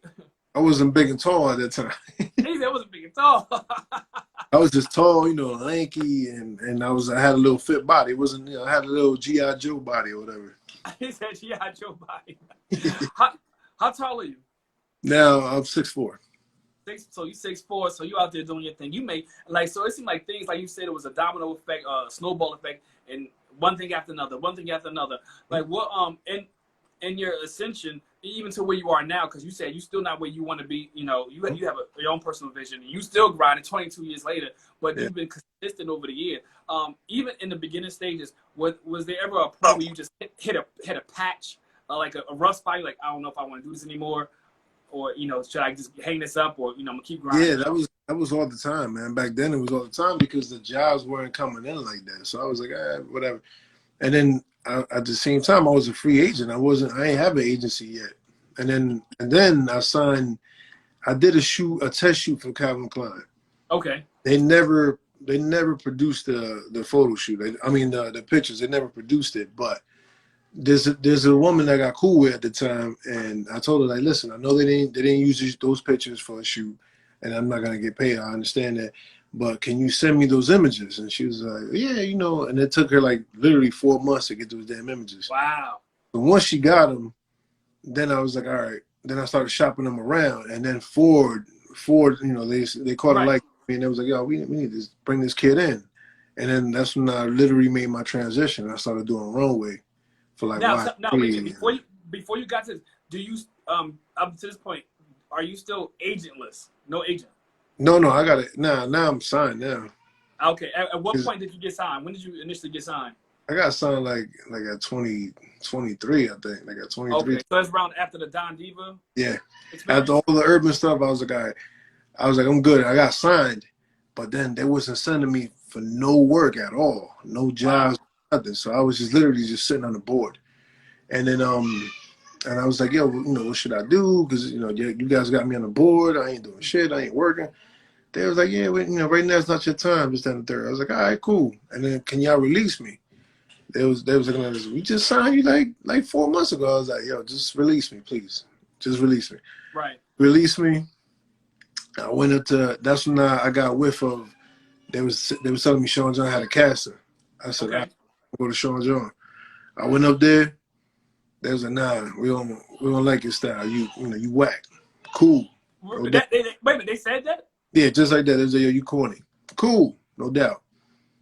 I wasn't big and tall at that time. He said I wasn't big and tall. I was just tall, lanky, and I had a little fit body. It wasn't, I had a little G.I. Joe body or whatever. He said G.I. Joe body. How tall are you? Now I'm 6'4". So you 6'4", so you out there doing your thing. You make so it seemed like things like you said it was a domino effect, snowball effect, and one thing after another. Like what in your ascension, even to where you are now, because you said you still not where you want to be. You have your own personal vision. And you still grinding 22 years later, but you've been consistent over the years. Even in the beginning stages, was there ever a point where you just hit a patch, like a rough spot? Like, I don't know if I want to do this anymore, or should I just hang this up, or I'm gonna keep grinding? Yeah, that was all the time, man. Back then it was all the time because the jobs weren't coming in like that. So I was like, whatever. And then at the same time, I was a free agent. I ain't have an agency yet. And then I did a test shoot for Calvin Klein. Okay. They never produced the photo shoot. The pictures. They never produced it, but there's a woman that I got cool with at the time, and I told her like, listen, I know they didn't use those pictures for a shoot, and I'm not gonna get paid. I understand that, but can you send me those images? And she was like, yeah, you know. And it took her like literally 4 months to get those damn images. Wow. But once she got them, then I was like, all right. Then I started shopping them around, and then Ford, you know, they caught a like me, and they was like, yo, we need to bring this kid in, and then that's when I literally made my transition. I started doing runway for like now before you got to this, do you up to this point, are you still agentless? No agent? No, I got it now. Now I'm signed now. Okay. At what point did you get signed? When did you initially get signed? I got signed like at 23, I think. Like at 23. Okay, so that's around after the Don Diva. Yeah. Experience? After all the urban stuff, I was like, all right. I was like, I'm good. I got signed, but then they wasn't sending me for no work at all, no jobs, nothing. So I was just literally just sitting on the board, and then and I was like, yo, you know, what should I do? Because you know, you guys got me on the board. I ain't doing shit. I ain't working. They was like, yeah, well, you know, right now it's not your time. This, that, and the third. I was like, all right, cool. And then can y'all release me? They was looking at us. We just signed you like 4 months ago. I was like, yo, just release me, please. Just release me. Right. Release me. I went up to. That's when I got whiff of. They was telling me Sean John had a caster. I said, okay. I'll go to Sean John. I went up there. They was like, nah, we don't like your style. You know, you whack. Cool. Wait a minute, they said that? Yeah, just like that. They was like, yo, you corny. Cool, no doubt.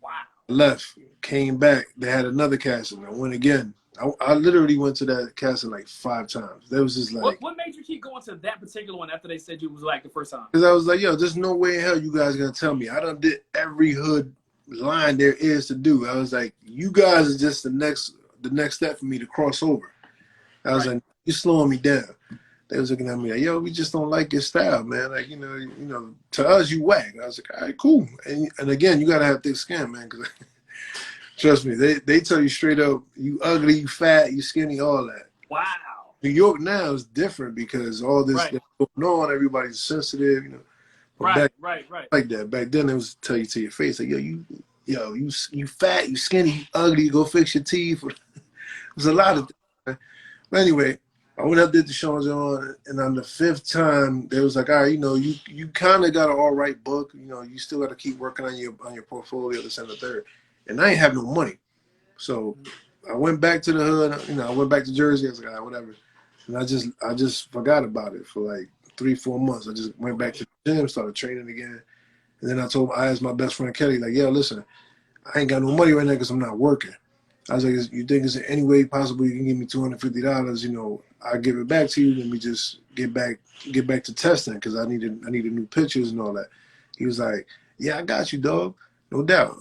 Wow. Left, came back. They had another casting. I went again. I literally went to that casting like 5 times. That was just like. What made you keep going to that particular one after they said you was like the first time? Because I was like, yo, there's no way in hell you guys are gonna tell me. I done did every hood line there is to do. I was like, you guys are just the next step for me to cross over. I was like, you're slowing me down. They was looking at me like, yo, we just don't like your style, man. Like, you know, to us you whack. I was like, all right, cool. And again, you gotta have thick skin, man, because trust me, they tell you straight up, you ugly, you fat, you skinny, all that. Wow. New York now is different because all this that's going on, everybody's sensitive, you know. But right. Like that. Back then, it was tell you to your face, like, yo, you fat, you skinny, you ugly, you go fix your teeth. It was a lot of things. But anyway, I went up there to Sean John, and on the 5th time, they was like, all right, you know, you kind of got an all right book. You know, you still got to keep working on your portfolio, this and the third. And I ain't have no money. So I went back to the hood, you know, I went back to Jersey. I was like, all right, whatever. And I just forgot about it for like 3-4 months. I just went back to the gym, started training again. And then I asked my best friend Kelly, like, yo, listen, I ain't got no money right now because I'm not working. I was like, you think is there any way possible you can give me $250? You know, I'll give it back to you. Let me just get back to testing because I needed new pictures and all that. He was like, yeah, I got you, dog. No doubt.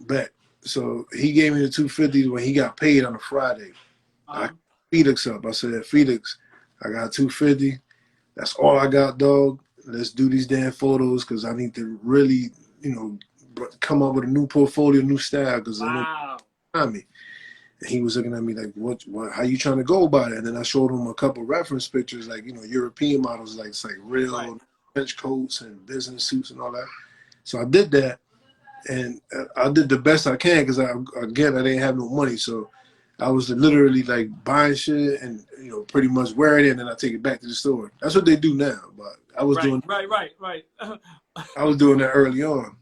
Bet. So he gave me the $250 when he got paid on a Friday. I Felix up. I said, Felix, I got $250. That's all I got, dog. Let's do these damn photos because I need to really, you know, come up with a new portfolio, new style because I know behind me. And he was looking at me like, what, how you trying to go about it? And then I showed him a couple reference pictures, like, you know, European models, like, it's like real trench coats and business suits and all that. So I did that. And I did the best I can because, I didn't have no money. So I was literally like buying shit and, you know, pretty much wearing it and then I take it back to the store. That's what they do now. But I was doing I was doing that early on.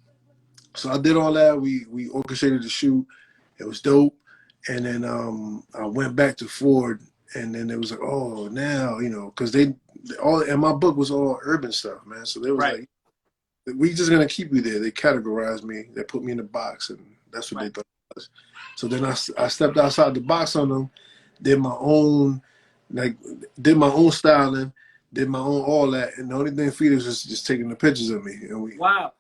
So I did all that. We orchestrated the shoot. It was dope. And then I went back to Ford and then it was like, oh, now, you know, because and my book was all urban stuff, man. So they was like, we just gonna keep you there. They categorized me. They put me in a box, and that's what they thought it was. So then I stepped outside the box on them, did my own styling, did my own all that, and the only thing Felix was just taking the pictures of me. And wow.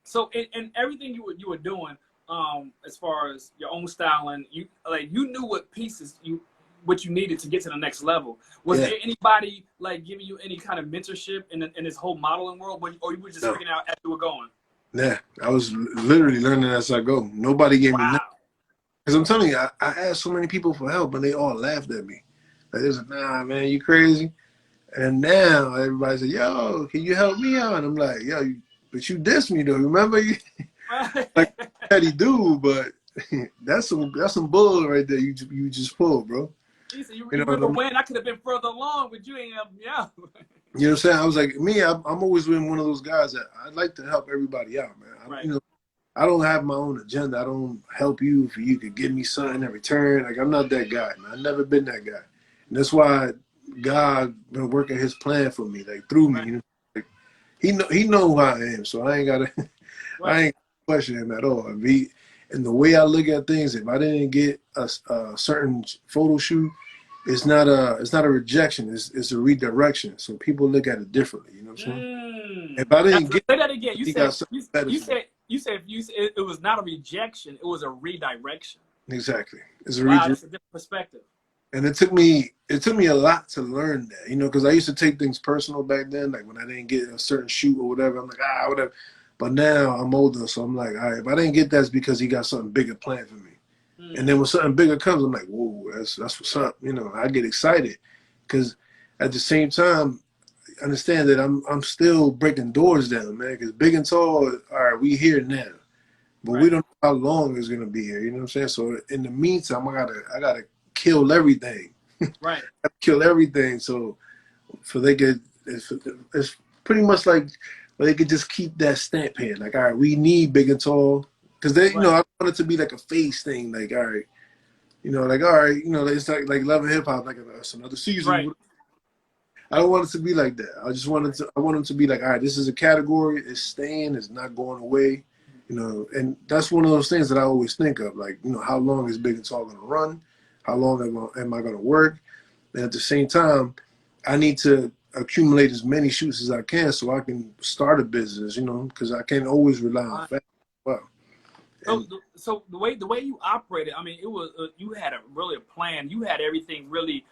So in everything you were doing, as far as your own styling, you knew what pieces what you needed to get to the next level. Was there anybody like giving you any kind of mentorship in this whole modeling world, or you were just figuring out as you were going? Yeah, I was literally learning as I go. Nobody gave me nothing. Because I'm telling you, I asked so many people for help, and they all laughed at me. Like, they was like, nah, man, you crazy. And now everybody said, yo, can you help me out? And I'm like, yo, but you dissed me, though. Remember? Like, petty dude, but that's some bull right there. You just pulled, bro. He said, you You know what remember I'm, when I could have been further along, but you ain't yeah. you know what I'm saying? I was like, me, I'm always been one of those guys that I like to help everybody out, man. Right. You know, I don't have my own agenda. I don't help you for you could give me something in return. Like I'm not that guy, man. I've never been that guy, and that's why God been working His plan for me, like through me. Right. You know, like, He know who I am, so I ain't gotta Right. I ain't question Him at all. And the way I look at things, if I didn't get a certain photo shoot, it's not a rejection. It's a redirection. So people look at it differently. You know what I'm saying? If I Now, didn't get, say that again. He got something better for me. You said it was not a rejection, it was a redirection. Exactly. It's a Wow, redirect. that's a different perspective. And it took me a lot to learn that, you know, because I used to take things personal back then, like when I didn't get a certain shoot or whatever, I'm like, whatever. But now I'm older, so I'm like, all right, if I didn't get that, it's because He got something bigger planned for me. And then when something bigger comes, I'm like, whoa, that's what's up. You know, I get excited because at the same time, understand that I'm still breaking doors down, man. Because big and tall, all right, we here now, but we Right. don't know how long it's gonna be here. You know what I'm saying? So in the meantime, I gotta kill everything. Right. Kill everything. So for they could, it's pretty much like they could just keep that stamp here. Like, all right, we need big and tall. Because they, you know, I want it to be like a face thing. Like, all right, you know, like, all right, you know, it's like Love and Hip Hop, like it's another season. Right. I don't want it to be like that. I want it to be like, all right, this is a category. It's staying. It's not going away. You know, and that's one of those things that I always think of. Like, you know, how long is Big and Tall going to run? How long am I going to work? And at the same time, I need to accumulate as many shoots as I can so I can start a business. You know, because I can't always rely on fashion. Well, So the way you operated, I mean, it was you had really a plan. You had everything really.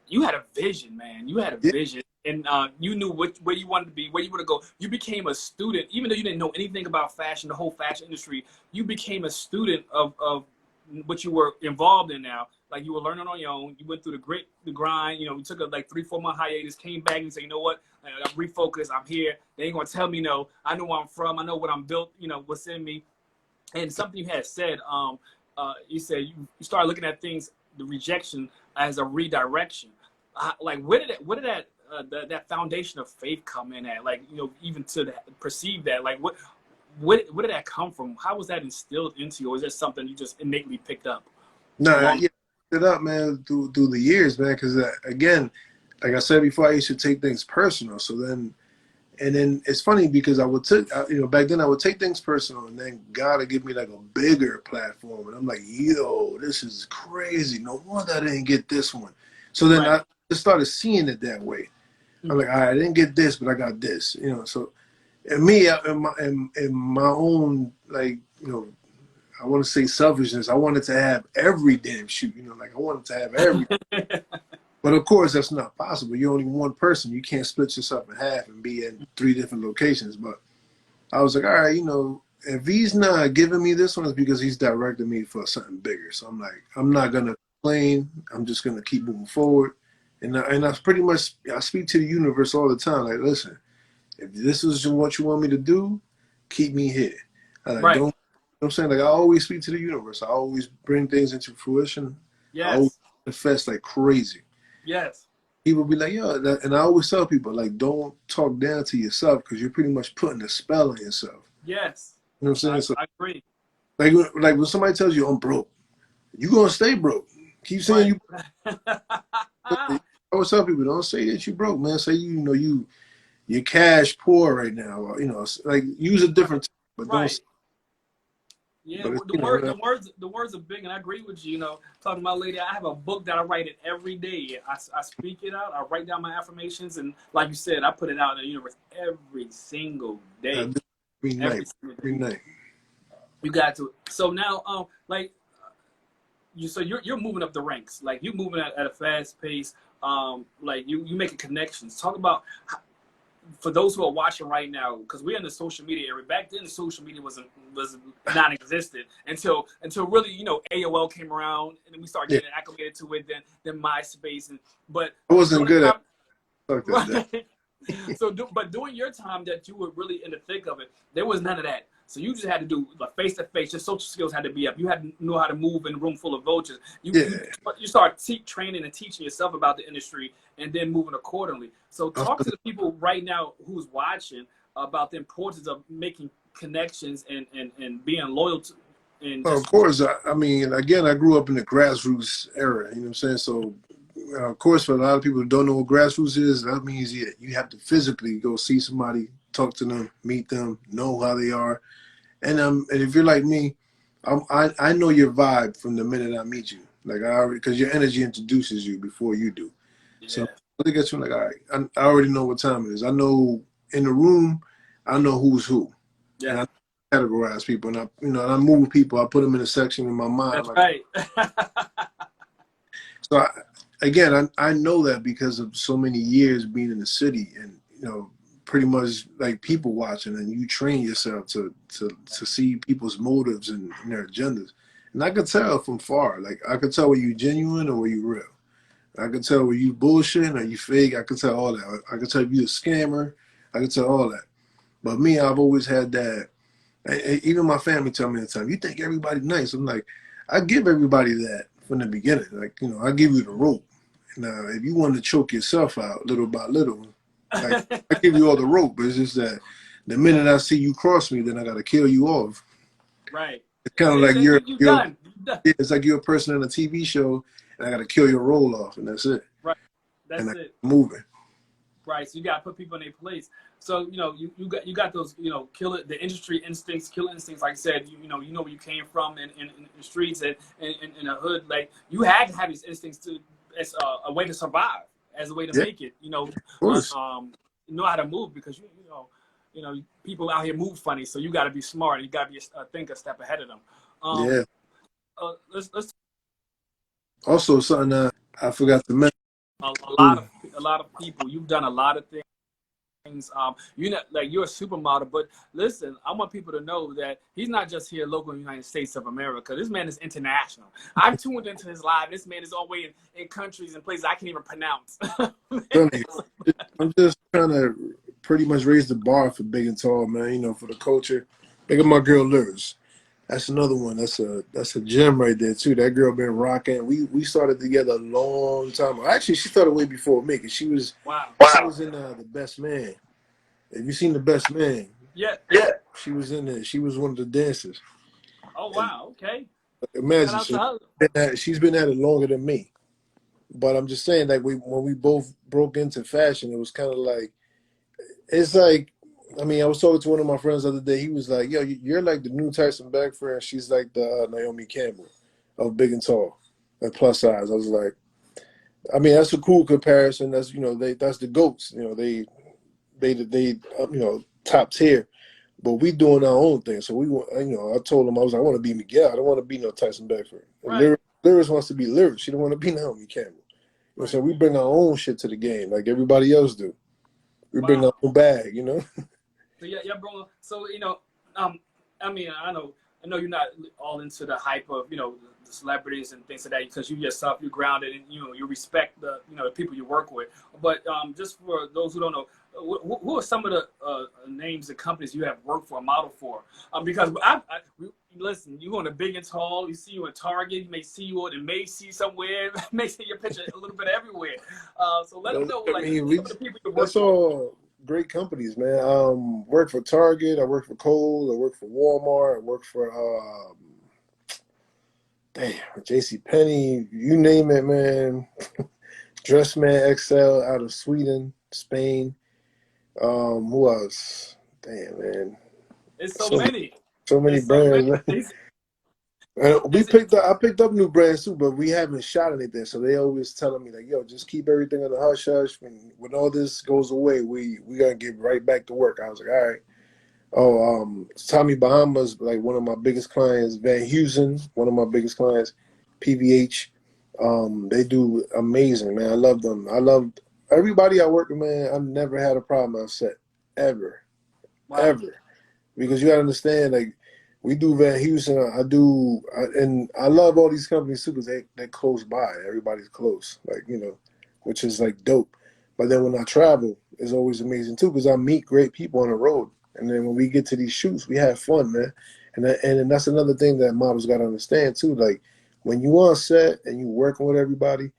You had a vision, man. You had a vision, and you knew where you wanted to be, where you want to go. You became a student, even though you didn't know anything about fashion, the whole fashion industry. You became a student of what you were involved in now. Like you were learning on your own. You went through the grit, the grind. You know, you took a like 3-4 month hiatus, came back and said, you know what? I'm refocused. I'm here. They ain't gonna tell me no. I know where I'm from. I know what I'm built. You know what's in me. And something you had said, you said you started looking at things, the rejection as a redirection. Like where did that foundation of faith come in at? Like, you know, even to perceive that, like where did that come from? How was that instilled into you, or is that something you just innately picked up? yeah, it up, man, through the years, man. Because again, like I said before, I used to take things personal. So then it's funny because you know, back then I would take things personal, and then God would give me like a bigger platform, and I'm like, yo, this is crazy. No wonder I didn't get this one. So then I just started seeing it that way. I'm like, all right, I didn't get this, but I got this. You know, so and me in my own, like, you know, I want to say selfishness. I wanted to have every damn shoot. You know, like I wanted to have every. But of course, that's not possible. You're only one person. You can't split yourself in half and be in 3 different locations. But I was like, all right, you know, if He's not giving me this one, it's because He's directing me for something bigger. So I'm like, I'm not gonna complain. I'm just gonna keep moving forward. And I pretty much, I speak to the universe all the time. Like, listen, if this is what you want me to do, keep me here. Like, don't. You know what I'm saying? Like, I always speak to the universe. I always bring things into fruition. Yes. I always manifest like crazy. Yes. People be like, yo, and I always tell people, like, don't talk down to yourself because you're pretty much putting a spell on yourself. Yes. You know what I'm saying? I agree. Like when somebody tells you I'm broke, you're going to stay broke. Keep saying you. I always tell people, don't say that you broke, man. Say, you know, you're cash poor right now. Or, you know, like use a different term, but don't say. Yeah, the words are big, and I agree with you. You know, talking about lady, I have a book that I write it every day. I speak it out. I write down my affirmations, and like you said, I put it out in the universe every single day. Every night. You got to. So now, like you're moving up the ranks. Like you're moving at a fast pace. Like you making connections. Talk about. For those who are watching right now, because we're in the social media era. Back then, the social media was non-existent until really, you know, AOL came around, and then we started getting acclimated to it. Then MySpace, but I wasn't good at that. So, but during your time that you were really in the thick of it, there was none of that. So you just had to do like face to face. Your social skills had to be up. You had to know how to move in a room full of vultures. You start training and teaching yourself about the industry, and then moving accordingly. So talk to the people right now who's watching about the importance of making connections and being loyal to. And of course, I mean, again, I grew up in the grassroots era. You know what I'm saying? So, of course, for a lot of people who don't know what grassroots is, that means you have to physically go see somebody, talk to them, meet them, know how they are. And if you're like me, I know your vibe from the minute I meet you. Like because your energy introduces you before you do. Yeah. So I look at you like, all right, I already know what time it is. I know in the room, I know who's who. Yeah. And I categorize people, and I move people. I put them in a section in my mind. That's right. So I know that because of so many years being in the city, and pretty much like people watching, and you train yourself to see people's motives and their agendas. And I could tell from far. Like I could tell were you genuine or were you real. I could tell were you bullshitting or you fake. I could tell all that. I could tell if you a scammer. I could tell all that. But me, I've always had that. Even my family tell me at the time, you think everybody nice. I'm like, I give everybody that from the beginning. Like, I give you the rope. Now, if you want to choke yourself out little by little, like, I give you all the rope. But it's just that the minute I see you cross me, then I got to kill you off. Right. It's kind of like you're done. It's like you're a person in a TV show, and I got to kill your role off, and that's it. Right. That's it. Moving. Right. So you got to put people in their place. So, you got those, the industry instincts, killer instincts. Like I said, you know where you came from in the streets and in a hood. Like you had to have these instincts as a way to survive, as a way to make it. Know how to move, because people out here move funny. So you got to be smart. You got to be think a step ahead of them. Let's. Also, something I forgot to mention. A lot of people. You've done a lot of things. You're a supermodel, but listen, I want people to know that he's not just here local in the United States of America. This man is international. I've tuned into his live. This man is all the way in countries and places I can't even pronounce. I'm just trying to pretty much raise the bar for big and tall, man. For the culture. Look at my girl Liz. That's another one. That's a gem right there too. That girl been rocking. We started together a long time ago. Actually, she started way before me, because she was in The Best Man. Have you seen The Best Man? Yeah. She was in there. She was one of the dancers. Oh wow, okay. Imagine she's been at it longer than me. But I'm just saying, like when we both broke into fashion, it was kind of like, it's like, I was talking to one of my friends the other day. He was like, yo, you're like the new Tyson Beckford, and she's like the Naomi Campbell of big and tall, and plus size. I was like, that's a cool comparison. That's, that's the GOATs. They top tier. But we doing our own thing. So we want, I told him, I was like, I want to be Miguel. I don't want to be no Tyson Beckford. Right. Lyrics wants to be Lyrics. She don't want to be Naomi Campbell. So we bring our own shit to the game, like everybody else do. We bring our own bag, So yeah, bro. So I know you're not all into the hype of the celebrities and things like that, because you yourself, you're grounded and you respect the the people you work with. But just for those who don't know, who are some of the names and companies you have worked for, model for? Because listen, you going to big and tall. You see you in Target. You may see you in Macy's somewhere. May see your picture a little bit everywhere. So let them know some of the people you work for. Great companies, man. Work for Target. I work for Kohl's. I work for Walmart. I work for JCPenney. You name it, man. Dressman XL out of Sweden, Spain. Who else? Damn, man. It's so many. So many brands. I picked up new brands too, but we haven't shot anything. So they always telling me like, yo, just keep everything on the hush hush. When all this goes away, we gotta get right back to work. I was like, all right. Oh, Tommy Bahama's like one of my biggest clients. Van Heusen, one of my biggest clients. PVH, they do amazing, man. I love them. I love everybody I work with, man. I've never had a problem on set, ever, ever, because you gotta understand, like. We do Van Heusen. And I love all these companies too, because they're close by. Everybody's close, which is like dope. But then when I travel, it's always amazing too, because I meet great people on the road. And then when we get to these shoots, we have fun, man. And that's another thing that models got to understand too. Like when you on set and you working with everybody,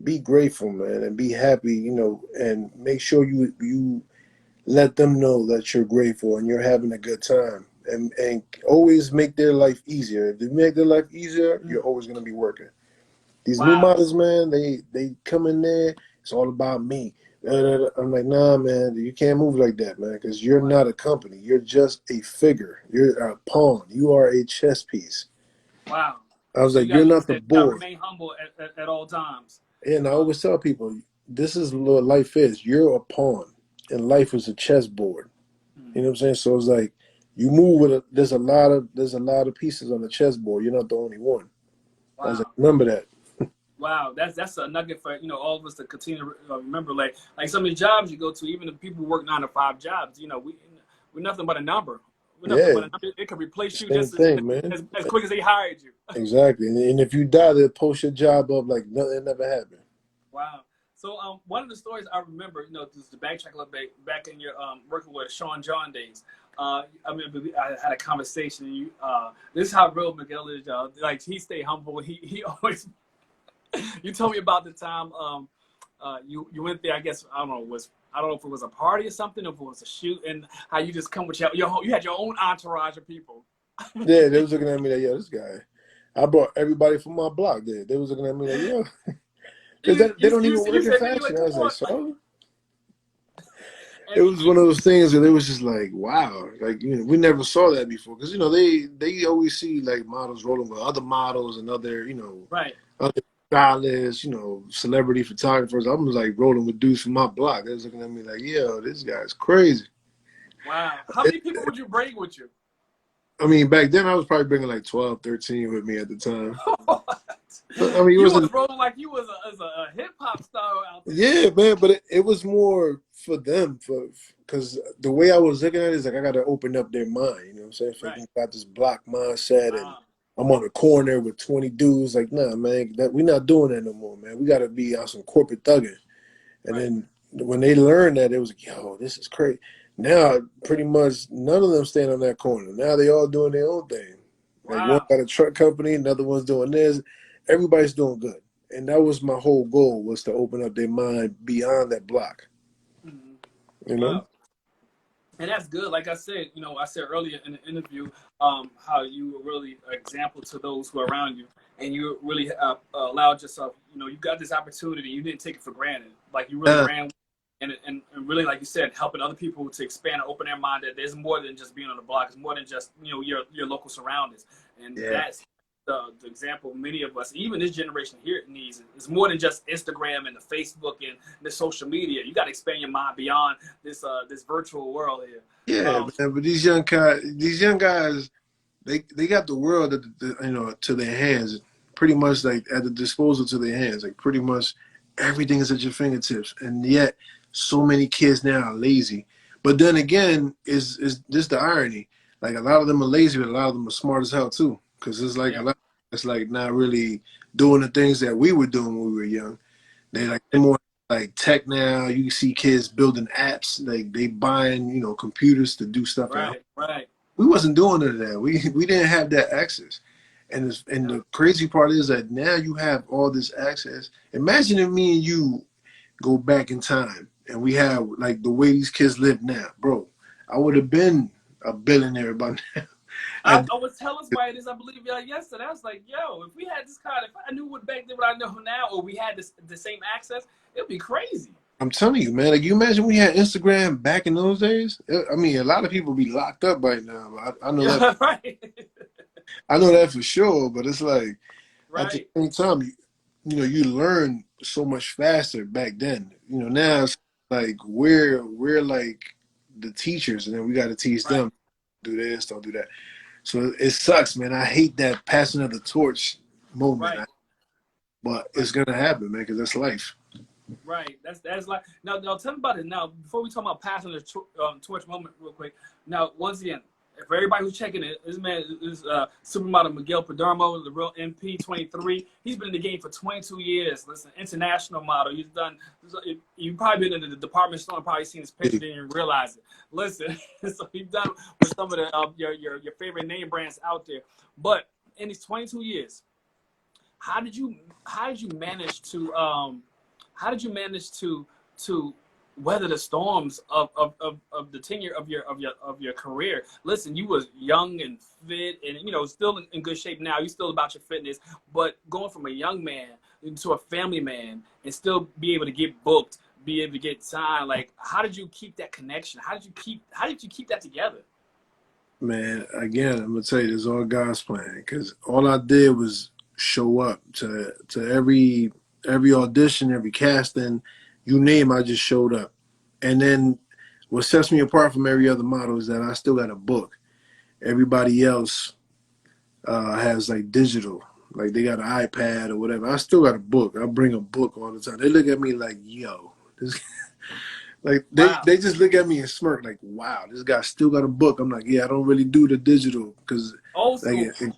be grateful, man, and be happy, you know, and make sure you let them know that you're grateful and you're having a good time. And always make their life easier. If you make their life easier, you're always gonna be working. These new Wow. models, man, they come in there, it's all about me. I'm like, nah, man, you can't move like that, man, because you're not a company. You're just a figure. You're a pawn. You are a chess piece. Wow. I was So like, you're you not the said you gotta board. remain humble at all times. And I always tell people, this is what life is. You're a pawn, and life is a chessboard. You know what I'm saying? So it's like you move with a. There's a lot of pieces on the chessboard. You're not the only one. I was like, Wow. remember that. Wow, that's a nugget for all of us to continue to remember. Like some of the jobs you go to, even if people work 9 to 5 jobs, we're nothing but a number. We're nothing Yeah, but a number. It could replace you same just thing, man. as quick as they hired you. Exactly. And if you die, they'll post your job up like nothing ever happened. Wow. So one of the stories I remember, just to backtrack a little bit, back in your working with Sean John days. I had a conversation. This is how real Miguel is, y'all. Like he stayed humble. He always. You told me about the time you went there. I guess I don't know if it was a party or something, or if it was a shoot, and how you just come with you had your own entourage of people. Yeah, they was looking at me like, yo, this guy. I brought everybody from my block there. They was looking at me like, yo. Because they don't even work in said, man, you fashion. like, I come was like, on. so? It was one of those things where they was just like, wow. Like, we never saw that before. Because, they always see, like, models rolling with other models and other, Right. other stylists, celebrity photographers. I was, like, rolling with dudes from my block. They was looking at me like, yo, this guy's crazy. Wow. How many people would you bring with you? I mean, back then I was probably bringing like 12, 13 with me at the time. I mean, it You wasn't. was rolling like you was a hip hop star out there. Yeah, man, but it was more for them, because the way I was looking at it is like I got to open up their mind. You know what I'm saying? For Right. them got this block mindset, and Wow. I'm on a corner with 20 dudes. Like, nah, man, we're not doing that no more, man. We got to be on some corporate thugging. And then when they learned that, it was like, yo, this is crazy. Now, pretty much none of them stand on that corner. Now they all doing their own thing. Like one Wow. got a truck company, another one's doing this. Everybody's doing good. And that was my whole goal, was to open up their mind beyond that block. Mm-hmm. You know? Wow. And that's good. Like I said, I said earlier in the interview, how you were really an example to those who are around you, and you really allowed yourself. You got this opportunity. You didn't take it for granted. Like you really ran, and really, like you said, helping other people to expand and open their mind that there's more than just being on the block. It's more than just your local surroundings, and that's the example many of us, even this generation here, needs. It's more than just Instagram and the Facebook and the social media. You got to expand your mind beyond this virtual world here. Yeah, man. But these young guys, they got the world to their hands, pretty much like at the disposal to their hands. Like pretty much everything is at your fingertips, and yet so many kids now are lazy. But then again, is just the irony. Like a lot of them are lazy, but a lot of them are smart as hell too. Because it's like it's like not really doing the things that we were doing when we were young. They're more like tech now. You see kids building apps, like they buying computers to do stuff. Right. We wasn't doing none of that. We didn't have that access. And the crazy part is that now you have all this access. Imagine if me and you go back in time and we have like the way these kids live now, bro. I would have been a billionaire by now. I was telling somebody this, I believe yesterday. I was like, yo, if we had this card, if I knew what back then what I know now, or we had the same access, it'd be crazy. I'm telling you, man. Like, you imagine we had Instagram back in those days? I mean, a lot of people be locked up right now. I know that. Right. I know that for sure. But it's like at the Right. same time, you learn so much faster back then. Now it's like we're like the teachers, and then we got to teach them, do this, don't do that. So it sucks, man. I hate that passing of the torch moment. Right. But it's gonna happen, man, because that's life. Right. That's like now. Tell me about it now. Before we talk about passing the torch moment, real quick. Now, once again, For everybody who's checking it, this man is Supermodel Miguel Perdomo, the real MP23. He's been in the game for 22 years. Listen, international model. You've probably been in the department store and probably seen his picture, didn't even realize it. Listen, so he's done with some of the your favorite name brands out there. But in these 22 years, how did you manage to weather the storms of the tenure of your career? Listen, you was young and fit and still in good shape now. You still about your fitness, but going from a young man to a family man and still be able to get booked, be able to get signed, like how did you keep that connection? How did you keep that together? Man, again, I'm gonna tell you, this is all God's plan, because all I did was show up to every audition, every casting, you name, I just showed up. And then what sets me apart from every other model is that I still got a book. Everybody else has like digital, like they got an iPad or whatever. I still got a book. I bring a book all the time. They look at me like, yo, this like Wow. they just look at me and smirk like, wow, this guy still got a book. I'm like, yeah, I don't really do the digital because Old school. like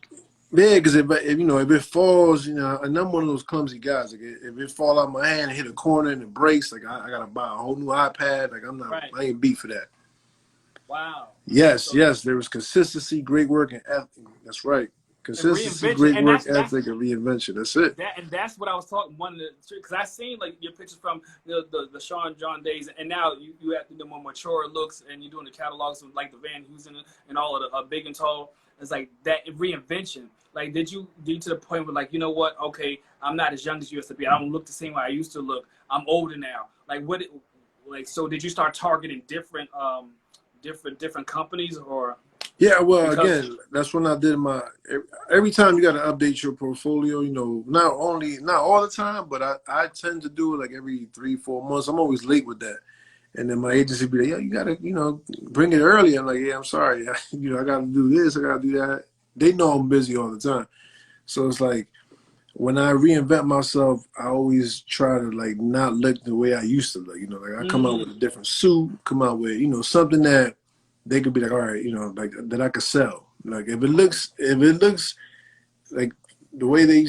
yeah, because if it falls, and I'm one of those clumsy guys. Like if it fall out my hand and hit a corner and it breaks, like I gotta buy a whole new iPad. Like I ain't beat for that. Wow. Yes, there was consistency, great work, and ethic. That's right. Consistency, great work, ethic, and reinvention. That's it. That's what I was talking. Because I seen like your pictures from the Sean John days, and now you have the more mature looks, and you're doing the catalogs of like the Van Heusen and all of the Big and Tall. It's like that reinvention. Like, did you to the point where like, you know what? Okay, I'm not as young as you used to be. I don't look the same way I used to look. I'm older now. So did you start targeting different companies or? Yeah, well, again, that's when I did every time you got to update your portfolio, not all the time, but I tend to do it like every 3-4 months. I'm always late with that. And then my agency be like, yeah, you got to, bring it early. I'm like, yeah, I'm sorry. I got to do this. I got to do that. They know I'm busy all the time. So it's like when I reinvent myself, I always try to like not look the way I used to look. Like I come out with a different suit, come out with, something that they could be like, all right, like that I could sell. Like if it looks like the way they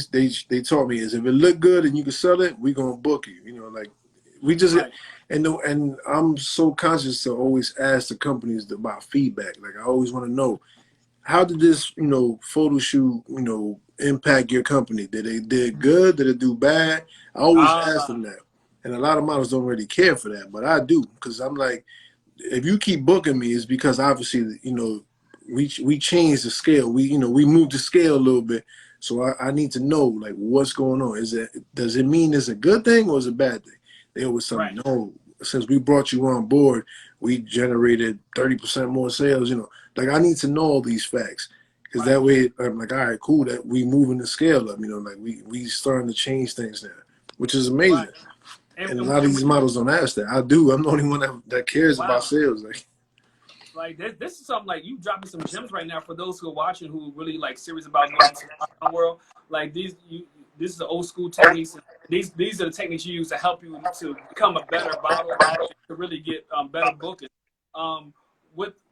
taught me is if it look good and you can sell it, we gonna book you. Like we just and I'm so conscious to always ask the companies about feedback. Like I always want to know, how did this photo shoot impact your company? Did they did good? Did it do bad? I always ask them that, and a lot of models don't really care for that, but I do, because I'm like, if you keep booking me, it's because obviously, we changed the scale. We moved the scale a little bit. So I need to know like what's going on. Does it mean it's a good thing or is it a bad thing? They always tell me, no, since we brought you on board, we generated 30% more sales. Like I need to know all these facts, because that way I'm like, all right, cool, that we moving the scale up. Like we starting to change things now, which is amazing. Right. And a lot of these models don't ask that. I do. I'm the only one that cares about sales. Like this is something like you dropping some gems right now for those who are watching who really like serious about getting into the world. Like this is the old school techniques. These are the techniques you use to help you to become a better model, to really get better booking.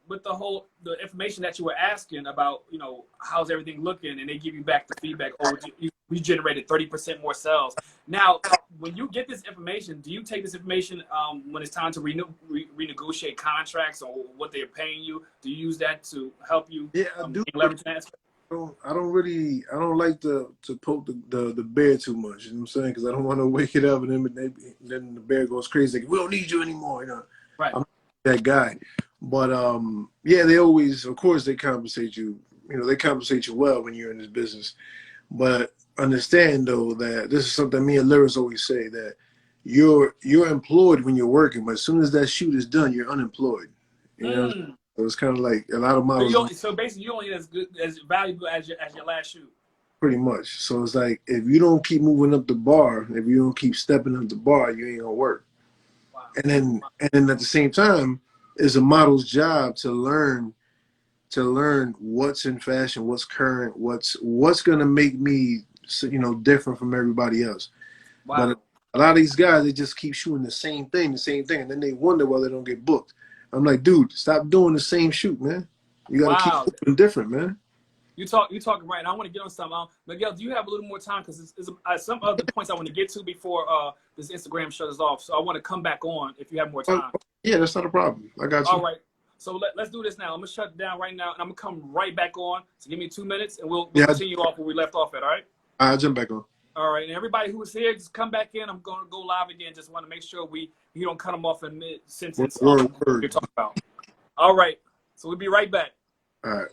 With the information that you were asking about, how's everything looking, and they give you back the feedback. Oh, we generated 30% more sales. Now, when you get this information, do you take this information when it's time to renegotiate contracts or what they're paying you? Do you use that to help you? Yeah, I do. Leverage that? I don't like to poke the bear too much. You know what I'm saying? Because I don't want to wake it up and then the bear goes crazy. Like, we don't need you anymore. Right. I'm that guy. But yeah, they always, of course, they compensate you. They compensate you well when you're in this business. But understand though that this is something me and Lyris always say, that you're employed when you're working, but as soon as that shoot is done, you're unemployed. So it's kind of like a lot of models. So basically, you only as valuable as your last shoot. Pretty much. So it's like, if you don't keep moving up the bar, if you don't keep stepping up the bar, you ain't gonna work. Wow. And then at the same time, it's a model's job to learn what's in fashion, what's current, what's gonna make me different from everybody else. Wow. But a lot of these guys, they just keep shooting the same thing, and then they wonder why they don't get booked. I'm like, dude, stop doing the same shoot, man. You got to keep Wow. moving different, man. You talking right, and I want to get on something. Miguel, do you have a little more time? Because it's some other points I want to get to before this Instagram shuts off. So I want to come back on if you have more time. Yeah, that's not a problem. I got you. All right. So let's do this now. I'm gonna shut it down right now, and I'm gonna come right back on. So give me 2 minutes, and we'll continue off where we left off at. All right. I'll jump back on. All right, and everybody who was here, just come back in. I'm gonna go live again. Just want to make sure we don't cut them off in mid sentence. Word. You're talking about. All right. So we'll be right back. All right.